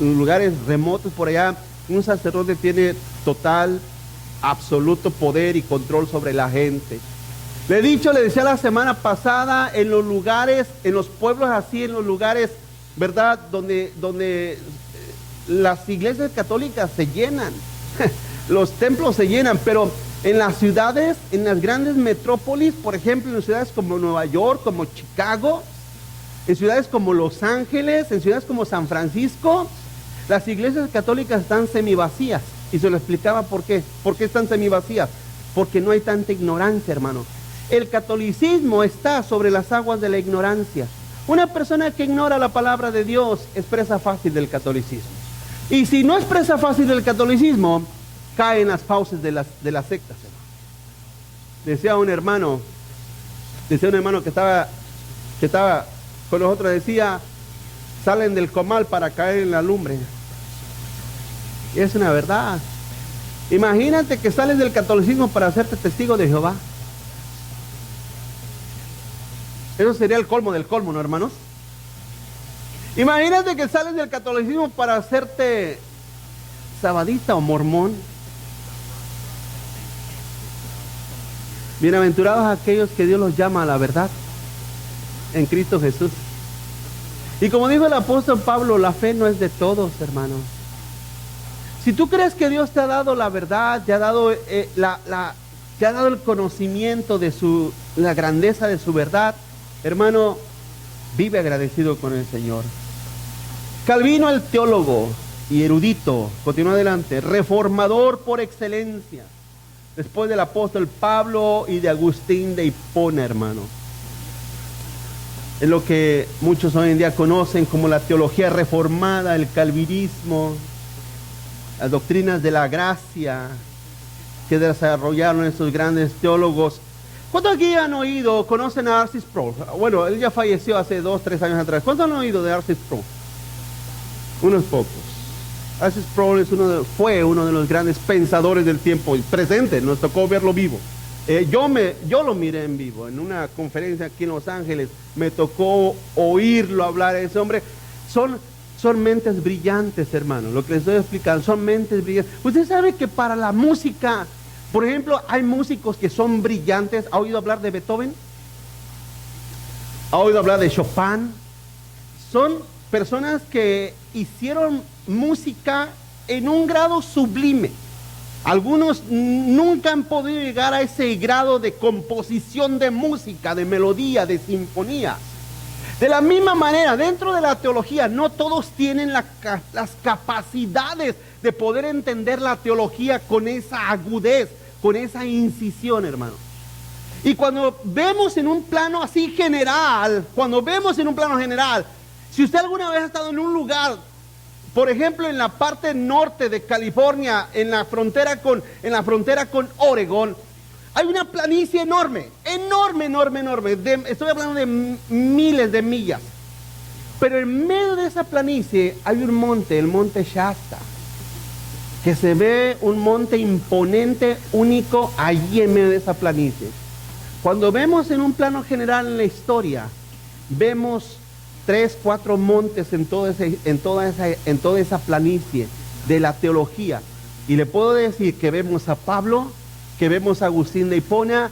lugares remotos por allá, un sacerdote tiene total, absoluto poder y control sobre la gente. Le decía la semana pasada, en los lugares, en los pueblos así, en los lugares, ¿verdad? Donde las iglesias católicas se llenan, los templos se llenan, pero en las ciudades, en las grandes metrópolis, por ejemplo, en ciudades como Nueva York, como Chicago, en ciudades como Los Ángeles, en ciudades como San Francisco, las iglesias católicas están semivacías. Y se lo explicaba por qué. ¿Por qué están semivacías? Porque no hay tanta ignorancia, hermano. El catolicismo está sobre las aguas de la ignorancia. Una persona que ignora la palabra de Dios es presa fácil del catolicismo. Y si no es presa fácil del catolicismo, cae en las fauces de las sectas, hermano. Decía un hermano que estaba con nosotros, decía, salen del comal para caer en la lumbre. Y es una verdad. Imagínate que sales del catolicismo para hacerte testigo de Jehová. Eso sería el colmo del colmo, ¿no, hermanos? Imagínate que sales del catolicismo para hacerte sabadista o mormón. Bienaventurados aquellos que Dios los llama a la verdad en Cristo Jesús. Y como dijo el apóstol Pablo, la fe no es de todos, hermanos. Si tú crees que Dios te ha dado la verdad, te ha dado, te ha dado el conocimiento de la grandeza de su verdad, hermano, vive agradecido con el Señor. Calvino, el teólogo y erudito, continúa adelante, reformador por excelencia, después del apóstol Pablo y de Agustín de Hipona, hermano. Es lo que muchos hoy en día conocen como la teología reformada, el calvinismo, las doctrinas de la gracia que desarrollaron estos grandes teólogos. ¿Cuántos aquí han oído, conocen a R.C. Sproul? Bueno, él ya falleció hace 2, 3 años atrás. ¿Cuántos han oído de R.C. Sproul? Unos pocos. R.C. Sproul fue uno de los grandes pensadores del tiempo presente, nos tocó verlo vivo. Yo lo miré en vivo, en una conferencia aquí en Los Ángeles, me tocó oírlo hablar a ese hombre. Son mentes brillantes, hermano, lo que les estoy explicando, son mentes brillantes. Usted sabe que para la música, por ejemplo, hay músicos que son brillantes. ¿Ha oído hablar de Beethoven? ¿Ha oído hablar de Chopin? Son personas que hicieron música en un grado sublime. Algunos nunca han podido llegar a ese grado de composición de música, de melodía, de sinfonía. De la misma manera, dentro de la teología, no todos tienen las capacidades de poder entender la teología con esa agudez, con esa incisión, hermano. Y cuando vemos en un plano así general, si usted alguna vez ha estado en un lugar, por ejemplo, en la parte norte de California, en la frontera con Oregón, hay una planicie enorme. Estoy hablando de miles de millas. Pero en medio de esa planicie hay un monte, el monte Shasta, que se ve un monte imponente, único, allí en medio de esa planicie. Cuando vemos en un plano general en la historia, vemos 3, 4 montes en toda esa planicie de la teología. Y le puedo decir que vemos a Pablo, que vemos a Agustín de Hipona,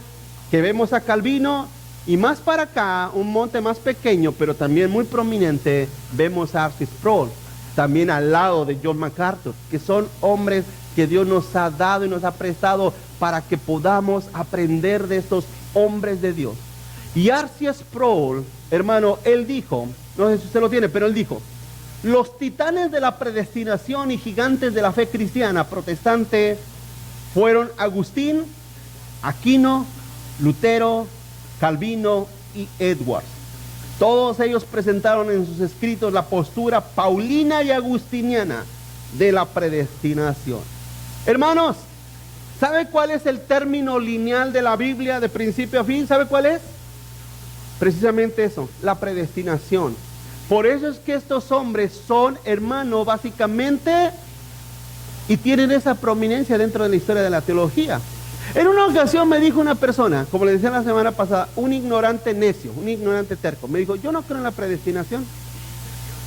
que vemos a Calvino, y más para acá, un monte más pequeño, pero también muy prominente, vemos a R.C. Sproul, también al lado de John MacArthur, que son hombres que Dios nos ha dado y nos ha prestado para que podamos aprender de estos hombres de Dios. Y R.C. Sproul, hermano, él dijo, no sé si usted lo tiene, pero él dijo, los titanes de la predestinación y gigantes de la fe cristiana protestante fueron Agustín, Aquino, Lutero, Calvino y Edwards. Todos ellos presentaron en sus escritos la postura paulina y agustiniana de la predestinación. Hermanos, ¿sabe cuál es el término lineal de la Biblia de principio a fin? ¿Sabe cuál es? Precisamente eso, la predestinación. Por eso es que estos hombres son, hermano, básicamente, y tienen esa prominencia dentro de la historia de la teología. En una ocasión me dijo una persona, como le decía la semana pasada, un ignorante necio, un ignorante terco, me dijo, yo no creo en la predestinación.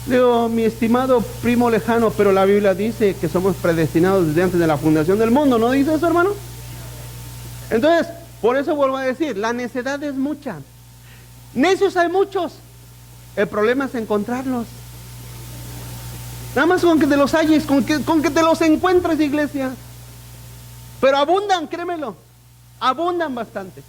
Le digo, mi estimado primo lejano, pero la Biblia dice que somos predestinados desde antes de la fundación del mundo, ¿no dice eso, hermano? Entonces, por eso vuelvo a decir, la necedad es mucha. Necios hay muchos, el problema es encontrarlos. Nada más con que te los halles, con que te los encuentres, iglesia. Pero abundan, créemelo, abundan bastante.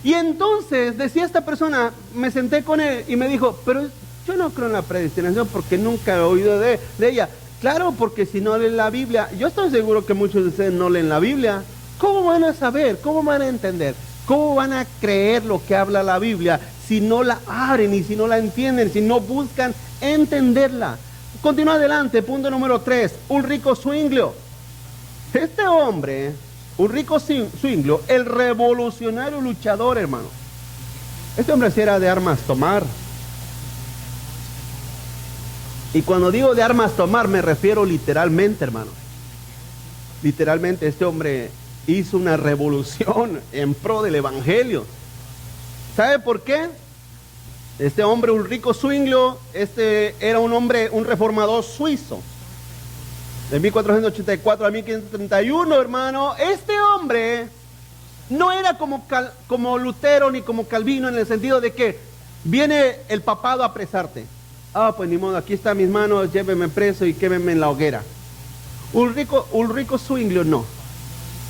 Y entonces decía esta persona, me senté con él y me dijo, pero yo no creo en la predestinación porque nunca he oído de ella. Claro, porque si no leen la Biblia, yo estoy seguro que muchos de ustedes no leen la Biblia. ¿Cómo van a saber? ¿Cómo van a entender? ¿Cómo van a creer lo que habla la Biblia si no la abren y si no la entienden, si no buscan entenderla? Continúa adelante, punto número 3, Ulrico Zwinglio. Este hombre, Ulrico Zwinglio, el revolucionario luchador, hermano. Este hombre sí era de armas tomar. Y cuando digo de armas tomar, me refiero literalmente, hermano. Literalmente, este hombre hizo una revolución en pro del evangelio. ¿Sabe por qué? Este hombre, Ulrico Zwinglio, era un hombre, un reformador suizo. De 1484 a 1531, hermano. Este hombre no era como Lutero ni como Calvino, en el sentido de que viene el papado a apresarte. Ah, pues ni modo, aquí están mis manos, llévenme preso y quémenme en la hoguera. Ulrico Zwinglio no.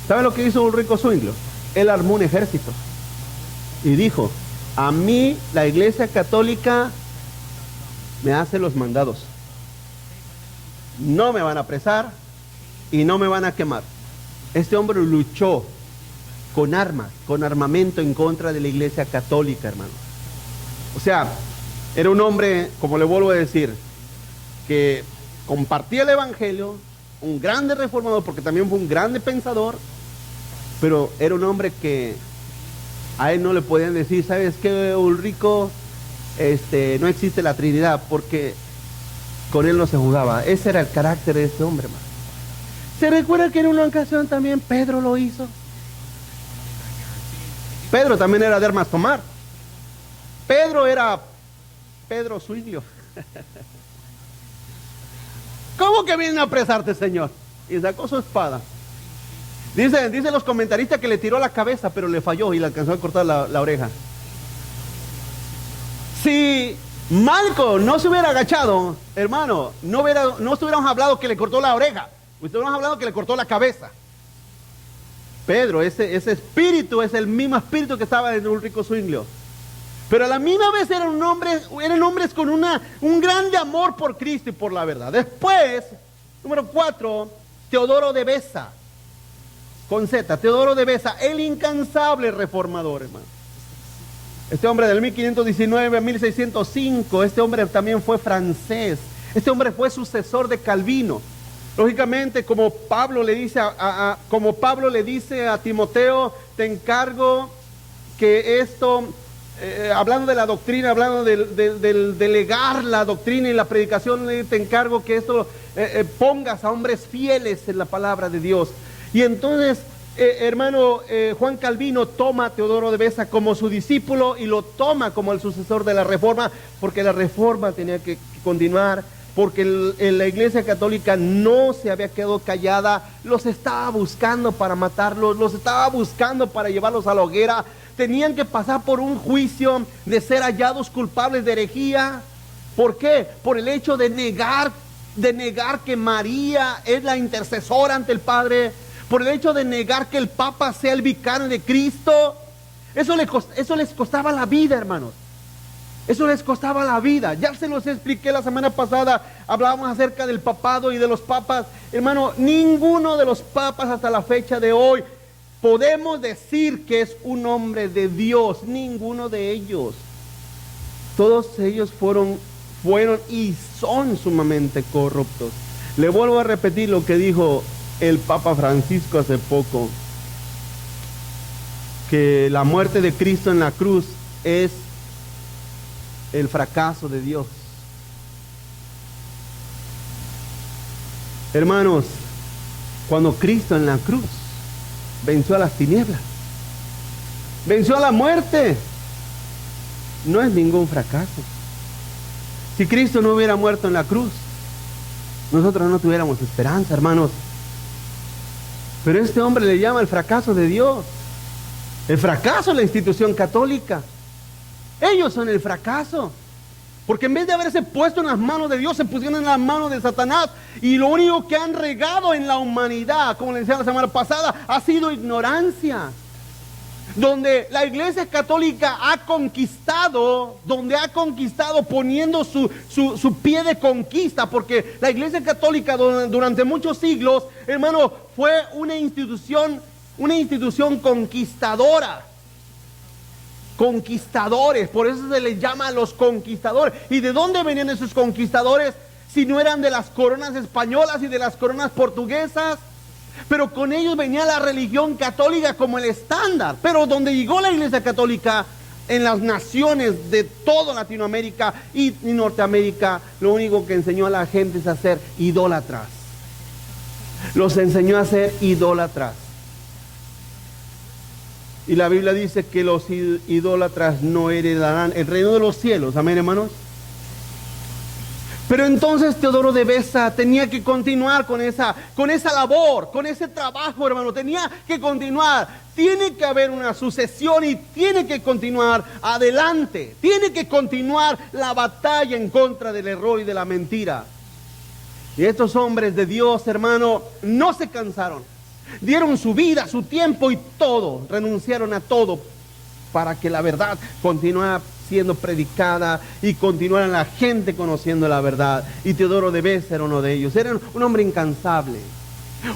¿Sabe lo que hizo Ulrico Zwinglio? Él armó un ejército y dijo, a mí la Iglesia Católica me hace los mandados. No me van a apresar y no me van a quemar. Este hombre luchó con armas, con armamento en contra de la Iglesia Católica, hermano. O sea, era un hombre, como le vuelvo a decir, que compartía el evangelio, un grande reformador, porque también fue un grande pensador, pero era un hombre que a él no le podían decir, ¿sabes qué, Ulrico? No existe la Trinidad, porque con él no se jugaba. Ese era el carácter de este hombre, hermano. ¿Se recuerda que en una ocasión también Pedro lo hizo? Pedro también era de armas tomar. Pedro era Pedro Zwinglio. ¿Cómo que vienen a apresarte, Señor? Y sacó su espada. Dicen los comentaristas que le tiró la cabeza, pero le falló y le alcanzó a cortar la oreja. Si Malco no se hubiera agachado, hermano, no estuviéramos hablado que le cortó la oreja, estuviéramos hablado que le cortó la cabeza. Pedro, ese espíritu es el mismo espíritu que estaba en Ulrico Zwinglio. Pero a la misma vez eran hombres con un grande amor por Cristo y por la verdad. Después, número 4, Teodoro de Beza, con Z, Teodoro de Beza, el incansable reformador, hermano. Este hombre del 1519 a 1605, este hombre también fue francés. Este hombre fue sucesor de Calvino. Lógicamente, como Pablo le dice a Timoteo, te encargo que esto, hablando de la doctrina, hablando del delegar la doctrina y la predicación, te encargo que esto pongas a hombres fieles en la palabra de Dios. Y entonces, hermano, Juan Calvino toma a Teodoro de Beza como su discípulo y lo toma como el sucesor de la Reforma, porque la Reforma tenía que continuar, porque la Iglesia Católica no se había quedado callada, los estaba buscando para matarlos, los estaba buscando para llevarlos a la hoguera. Tenían que pasar por un juicio de ser hallados culpables de herejía. ¿Por qué? Por el hecho de negar que María es la intercesora ante el Padre, por el hecho de negar que el Papa sea el vicario de Cristo. Eso les costaba la vida, hermanos. Eso les costaba la vida. Ya se los expliqué la semana pasada. Hablábamos acerca del papado y de los papas. Hermano, ninguno de los papas hasta la fecha de hoy podemos decir que es un hombre de Dios. Ninguno de ellos. Todos ellos fueron y son sumamente corruptos. Le vuelvo a repetir lo que dijo el Papa Francisco hace poco, que la muerte de Cristo en la cruz es el fracaso de Dios. Hermanos, cuando Cristo en la cruz venció a las tinieblas, venció a la muerte, no es ningún fracaso. Si Cristo no hubiera muerto en la cruz, nosotros no tuviéramos esperanza, hermanos. Pero este hombre le llama el fracaso de Dios, el fracaso de la institución católica. Ellos son el fracaso. Porque en vez de haberse puesto en las manos de Dios, se pusieron en las manos de Satanás. Y lo único que han regado en la humanidad, como les decía la semana pasada, ha sido ignorancia. Donde la Iglesia Católica ha conquistado, poniendo su pie de conquista, porque la Iglesia Católica durante muchos siglos, hermano, fue una institución conquistadora. Conquistadores, por eso se les llama a los conquistadores. ¿Y de dónde venían esos conquistadores? Si no eran de las coronas españolas y de las coronas portuguesas. Pero con ellos venía la religión católica como el estándar. Pero donde llegó la Iglesia Católica en las naciones de toda Latinoamérica y Norteamérica, lo único que enseñó a la gente es a ser idólatras. Los enseñó a ser idólatras. Y la Biblia dice que los idólatras no heredarán el reino de los cielos. Amén, hermanos. Pero entonces Teodoro de Beza tenía que continuar con esa labor, con ese trabajo, hermano. Tenía que continuar. Tiene que haber una sucesión y tiene que continuar adelante. Tiene que continuar la batalla en contra del error y de la mentira. Y estos hombres de Dios, hermano, no se cansaron. Dieron su vida, su tiempo y todo. Renunciaron a todo para que la verdad continuara siendo predicada y continuara la gente conociendo la verdad. Y Teodoro de Beza era uno de ellos. Era un hombre incansable.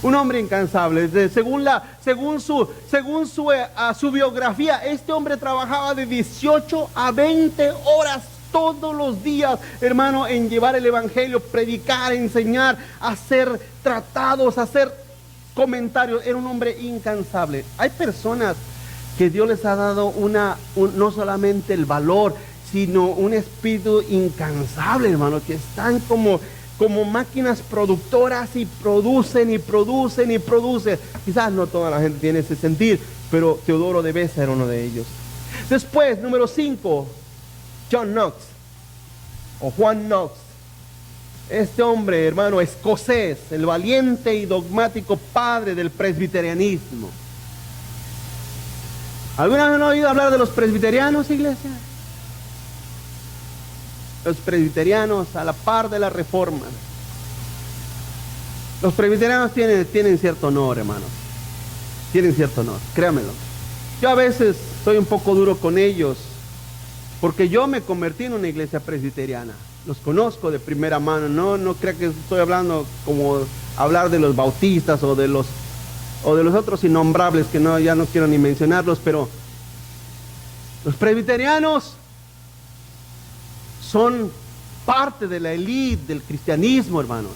Un hombre incansable. Según su biografía, este hombre trabajaba de 18 a 20 horas todos los días, hermano, en llevar el evangelio, predicar, enseñar, hacer tratados, hacer comentarios. Era un hombre incansable. Hay personas que Dios les ha dado no solamente el valor, sino un espíritu incansable, hermano, que están como máquinas productoras y producen y producen y producen. Quizás no toda la gente tiene ese sentir, pero Teodoro de Beza era uno de ellos. Después, número 5, John Knox o Juan Knox. Este hombre, hermano, escocés, el valiente y dogmático padre del presbiterianismo. ¿Alguna vez han oído hablar de los presbiterianos, iglesia? Los presbiterianos a la par de la reforma. Los presbiterianos tienen cierto honor, hermanos. Tienen cierto honor, créanmelo. Yo a veces soy un poco duro con ellos, porque yo me convertí en una iglesia presbiteriana. Los conozco de primera mano. No crea que estoy hablando como hablar de los bautistas o de los otros innombrables que ya no quiero ni mencionarlos, pero los presbiterianos son parte de la élite del cristianismo, hermanos.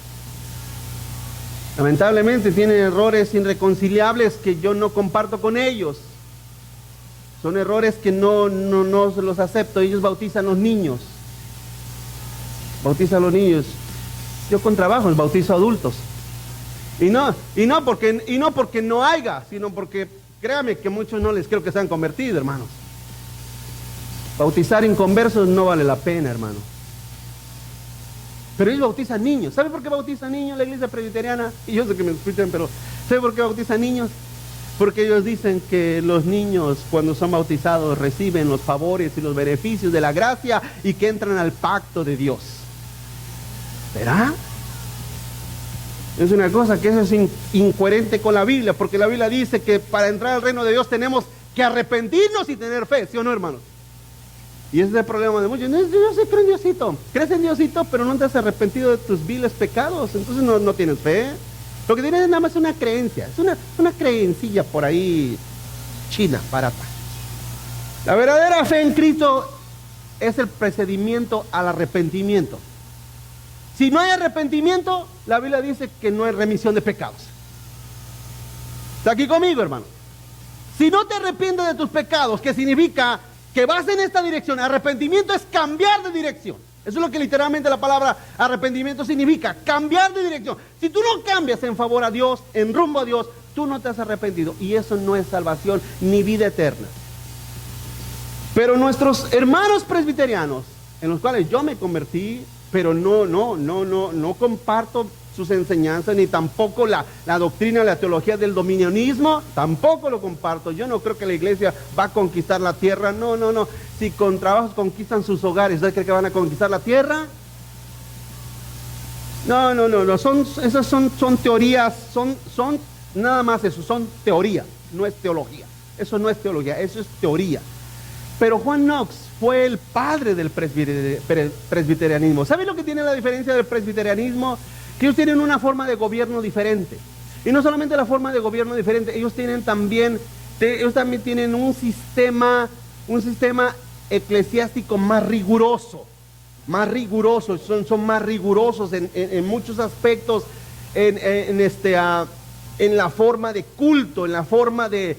Lamentablemente tienen errores irreconciliables que yo no comparto con ellos. Son errores que no se los acepto. Ellos bautizan a los niños. Bautizan a los niños. Yo con trabajo bautizo a adultos. Y no porque no haya, sino porque créame que muchos no les creo que se han convertido, hermanos. Bautizar inconversos no vale la pena, hermano. Pero ellos bautizan niños. ¿Sabe por qué bautizan niños la iglesia presbiteriana? Y yo sé que me escuchan, pero ¿sabe por qué bautizan niños? Porque ellos dicen que los niños cuando son bautizados reciben los favores y los beneficios de la gracia y que entran al pacto de Dios. ¿Será? Es una cosa que eso es incoherente con la Biblia, porque la Biblia dice que para entrar al reino de Dios tenemos que arrepentirnos y tener fe, ¿sí o no, hermanos? Y ese es el problema de muchos. Yo sí creo en Diosito. Crees en Diosito, pero no te has arrepentido de tus viles pecados, entonces no tienes fe. Lo que tienes es nada más una creencia, es una creencilla por ahí china, barata. La verdadera fe en Cristo es el procedimiento al arrepentimiento. Si no hay arrepentimiento, la Biblia dice que no hay remisión de pecados. ¿Está aquí conmigo, hermano? Si no te arrepientes de tus pecados, ¿qué significa? Que vas en esta dirección. Arrepentimiento es cambiar de dirección. Eso es lo que literalmente la palabra arrepentimiento significa, cambiar de dirección. Si tú no cambias en favor a Dios, en rumbo a Dios, tú no te has arrepentido. Y eso no es salvación ni vida eterna. Pero nuestros hermanos presbiterianos, en los cuales yo me convertí, pero no comparto sus enseñanzas, ni tampoco la doctrina, la teología del dominionismo, tampoco lo comparto. Yo no creo que la iglesia va a conquistar la tierra, no. Si con trabajos conquistan sus hogares, ¿ustedes creen que van a conquistar la tierra? No, esas son teorías, son nada más eso, son teoría, no es teología. Eso no es teología, eso es teoría. Pero Juan Knox fue el padre del presbiterianismo. ¿Saben lo que tiene la diferencia del presbiterianismo? Que ellos tienen una forma de gobierno diferente. Y no solamente la forma de gobierno diferente, ellos también tienen un sistema eclesiástico más riguroso. Son más rigurosos en muchos aspectos, en la forma de culto, en la forma de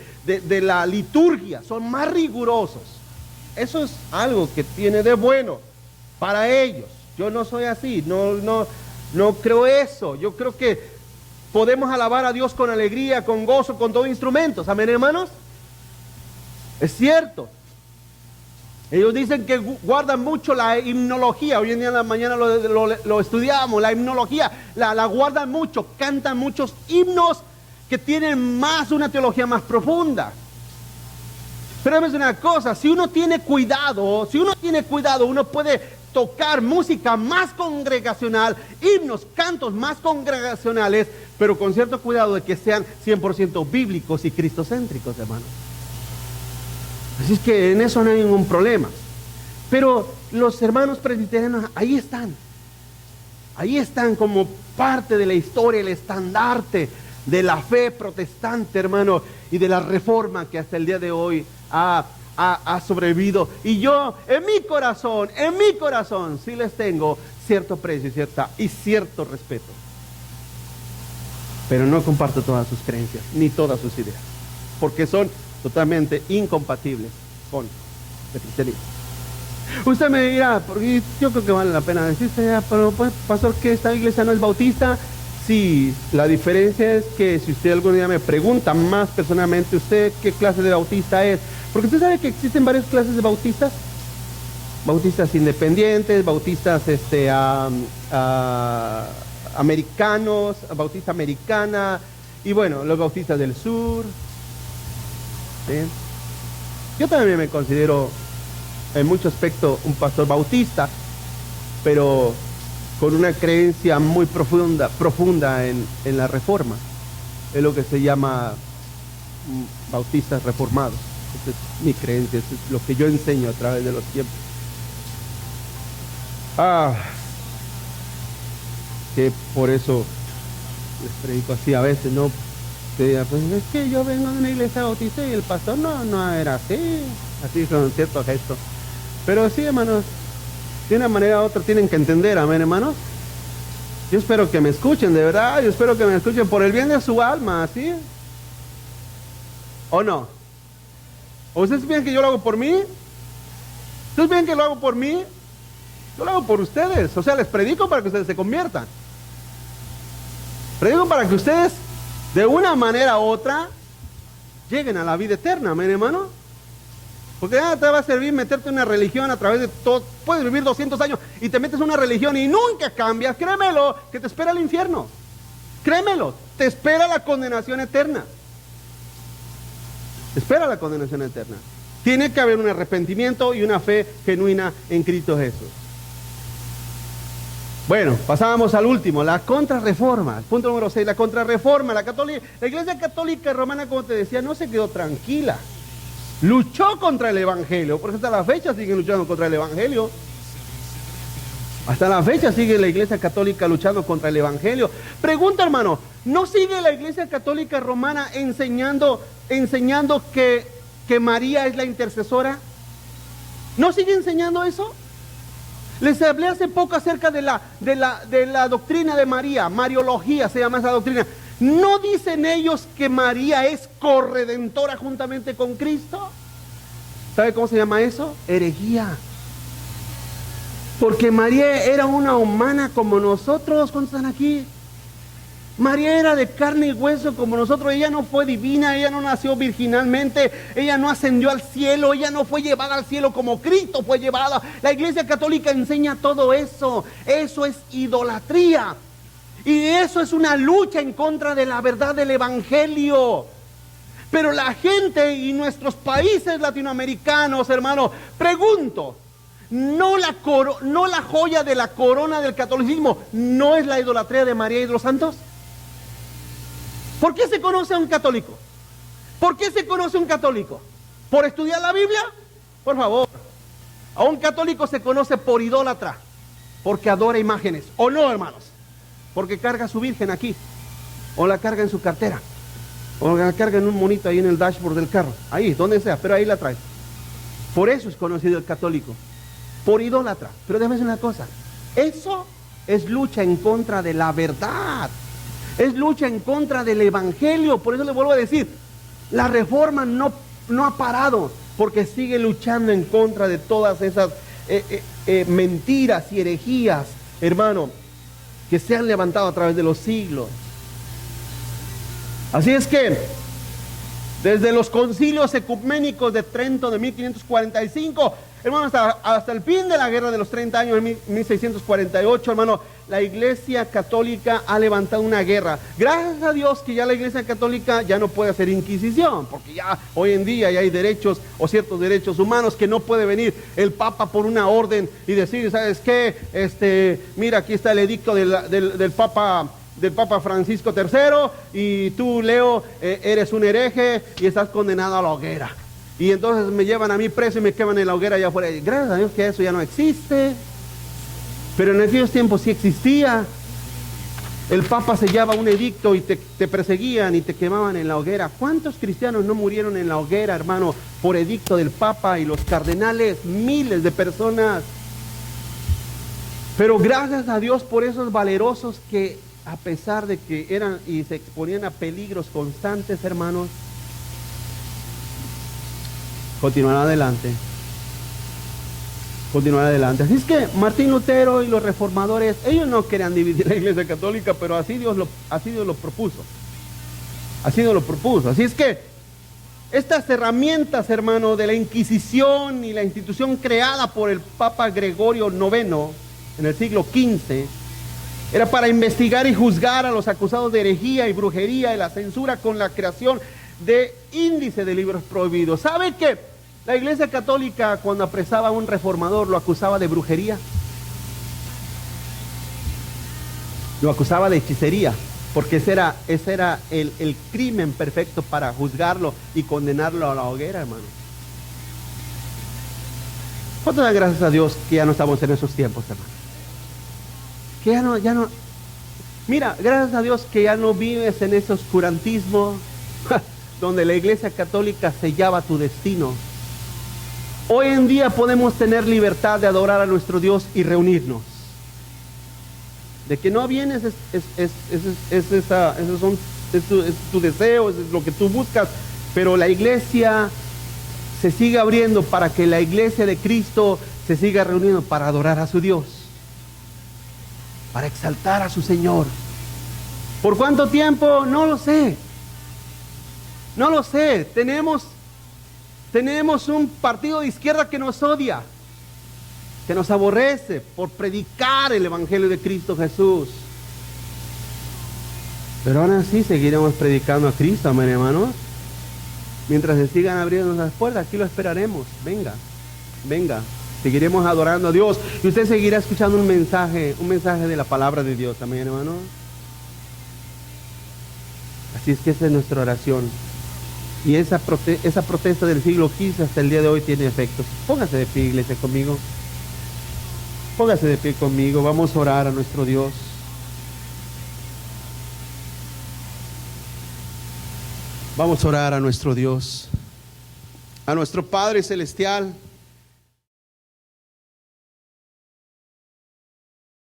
la liturgia, son más rigurosos. Eso es algo que tiene de bueno para ellos. Yo no soy así, no creo eso. Yo creo que podemos alabar a Dios con alegría, con gozo, con todo instrumentos. ¿Amén, hermanos? Es cierto. Ellos dicen que guardan mucho la himnología. Hoy en día en la mañana lo estudiamos, la himnología. La guardan mucho, cantan muchos himnos que tienen una teología más profunda. Pero es una cosa, si uno tiene cuidado, uno puede tocar música más congregacional, himnos, cantos más congregacionales, pero con cierto cuidado de que sean 100% bíblicos y cristocéntricos, hermanos. Así es que en eso no hay ningún problema. Pero los hermanos presbiterianos ahí están como parte de la historia, el estandarte de la fe protestante, hermano, y de la reforma que hasta el día de hoy ha sobrevivido. Y yo en mi corazón sí les tengo cierto precio y cierto respeto, pero no comparto todas sus creencias ni todas sus ideas, porque son totalmente incompatibles con el cristianismo. Usted me dirá, porque yo creo que vale la pena decirse, pero pues, pastor, que esta iglesia no es bautista. Sí, la diferencia es que si usted algún día me pregunta más personalmente, usted qué clase de bautista es, porque usted sabe que existen varias clases de bautistas independientes, bautistas americanos, bautista americana, y bueno, los bautistas del sur. ¿Sí? Yo también me considero en mucho aspecto un pastor bautista, pero con una creencia muy profunda en la reforma. Es lo que se llama bautistas reformados. Esa es mi creencia, eso es lo que yo enseño a través de los tiempos. Que por eso les predico así a veces, ¿no? Pues es que yo vengo de una iglesia bautista y el pastor no era así con cierto gesto. Pero sí, hermanos, de una manera u otra tienen que entender, amén, hermanos. Yo espero que me escuchen, de verdad, yo espero que me escuchen por el bien de su alma, ¿sí? ¿O no? ¿O ustedes piensan que yo lo hago por mí? ¿Ustedes piensan que lo hago por mí? Yo lo hago por ustedes, o sea, les predico para que ustedes se conviertan. Predico para que ustedes, de una manera u otra, lleguen a la vida eterna, amén, hermano. Porque ya te va a servir meterte en una religión a través de todo. Puedes vivir 200 años y te metes en una religión y nunca cambias. Créemelo, que te espera el infierno. Créemelo, te espera la condenación eterna. Te espera la condenación eterna. Tiene que haber un arrepentimiento y una fe genuina en Cristo Jesús. Bueno, pasábamos al último, la contrarreforma. Punto número 6, la contrarreforma. La Iglesia Católica Romana, como te decía, no se quedó tranquila. Luchó contra el Evangelio, porque hasta la fecha siguen luchando contra el Evangelio. Hasta la fecha sigue la Iglesia Católica luchando contra el Evangelio. Pregunta, hermano, ¿no sigue la Iglesia Católica Romana enseñando que María es la intercesora? ¿No sigue enseñando eso? Les hablé hace poco acerca de la doctrina de María, Mariología se llama esa doctrina. ¿No dicen ellos que María es corredentora juntamente con Cristo? ¿Sabe cómo se llama eso? Herejía. Porque María era una humana como nosotros. ¿Cuántos están aquí? María era de carne y hueso como nosotros. Ella no fue divina, ella no nació virginalmente, ella no ascendió al cielo, ella no fue llevada al cielo como Cristo fue llevada. La Iglesia Católica enseña todo eso. Eso es idolatría. Y eso es una lucha en contra de la verdad del Evangelio. Pero la gente y nuestros países latinoamericanos, hermano, pregunto, ¿no la joya de la corona del catolicismo no es la idolatría de María y de los santos? ¿Por qué se conoce a un católico? ¿Por qué se conoce a un católico? ¿Por estudiar la Biblia? Por favor. A un católico se conoce por idólatra, porque adora imágenes. ¿O no, hermanos? Porque carga a su virgen aquí, o la carga en su cartera, o la carga en un monito ahí en el dashboard del carro, ahí, donde sea, pero ahí la trae. Por eso es conocido el católico, por idólatra. Pero déjame decir una cosa, eso es lucha en contra de la verdad, es lucha en contra del Evangelio. Por eso le vuelvo a decir, la Reforma no ha parado, porque sigue luchando en contra de todas esas mentiras y herejías, hermano, que se han levantado a través de los siglos. Así es que desde los concilios ecuménicos de Trento de 1545, hermano, hasta el fin de la guerra de los 30 años en 1648, hermano, la Iglesia Católica ha levantado una guerra. Gracias a Dios que ya la Iglesia Católica ya no puede hacer inquisición, porque ya hoy en día ya hay derechos o ciertos derechos humanos que no puede venir el Papa por una orden y decir, ¿sabes qué? Mira, aquí está el edicto del Papa Francisco III, y tú, Leo, eres un hereje y estás condenado a la hoguera. Y entonces me llevan a mí preso y me queman en la hoguera allá afuera. Gracias a Dios que eso ya no existe. Pero en aquellos tiempos sí existía. El Papa sellaba un edicto y te perseguían y te quemaban en la hoguera. ¿Cuántos cristianos no murieron en la hoguera, hermano, por edicto del Papa y los cardenales? Miles de personas. Pero gracias a Dios por esos valerosos que, a pesar de que eran y se exponían a peligros constantes, hermanos, continuarán adelante. Así es que Martín Lutero y los reformadores, ellos no querían dividir la Iglesia Católica, pero así Dios lo propuso. Así es que estas herramientas, hermano, de la Inquisición y la institución creada por el Papa Gregorio IX en el siglo XV, era para investigar y juzgar a los acusados de herejía y brujería, y la censura con la creación de índice de libros prohibidos. ¿Sabe qué? La Iglesia Católica, cuando apresaba a un reformador, lo acusaba de brujería, lo acusaba de hechicería, porque ese era el crimen perfecto para juzgarlo y condenarlo a la hoguera, hermano. ¿Cuánto da gracias a Dios que ya no estamos en esos tiempos, hermano? Que ya no. Mira, gracias a Dios que ya no vives en ese oscurantismo donde la Iglesia Católica sellaba tu destino. Hoy en día podemos tener libertad de adorar a nuestro Dios y reunirnos. De que no vienes es tu deseo, es lo que tú buscas, pero la iglesia se sigue abriendo para que la iglesia de Cristo se siga reuniendo para adorar a su Dios, para exaltar a su Señor. ¿Por cuánto tiempo? No lo sé. Tenemos un partido de izquierda que nos odia, que nos aborrece por predicar el Evangelio de Cristo Jesús. Pero aún así seguiremos predicando a Cristo, amén, hermanos. Mientras se sigan abriendo las puertas, aquí lo esperaremos. Venga, seguiremos adorando a Dios. Y usted seguirá escuchando un mensaje de la palabra de Dios, amén, hermanos. Así es que esa es nuestra oración. Y esa protesta del siglo XV hasta el día de hoy tiene efectos. Póngase de pie, iglesia, conmigo. Póngase de pie conmigo. Vamos a orar a nuestro Dios. Vamos a orar a nuestro Dios, a nuestro Padre Celestial.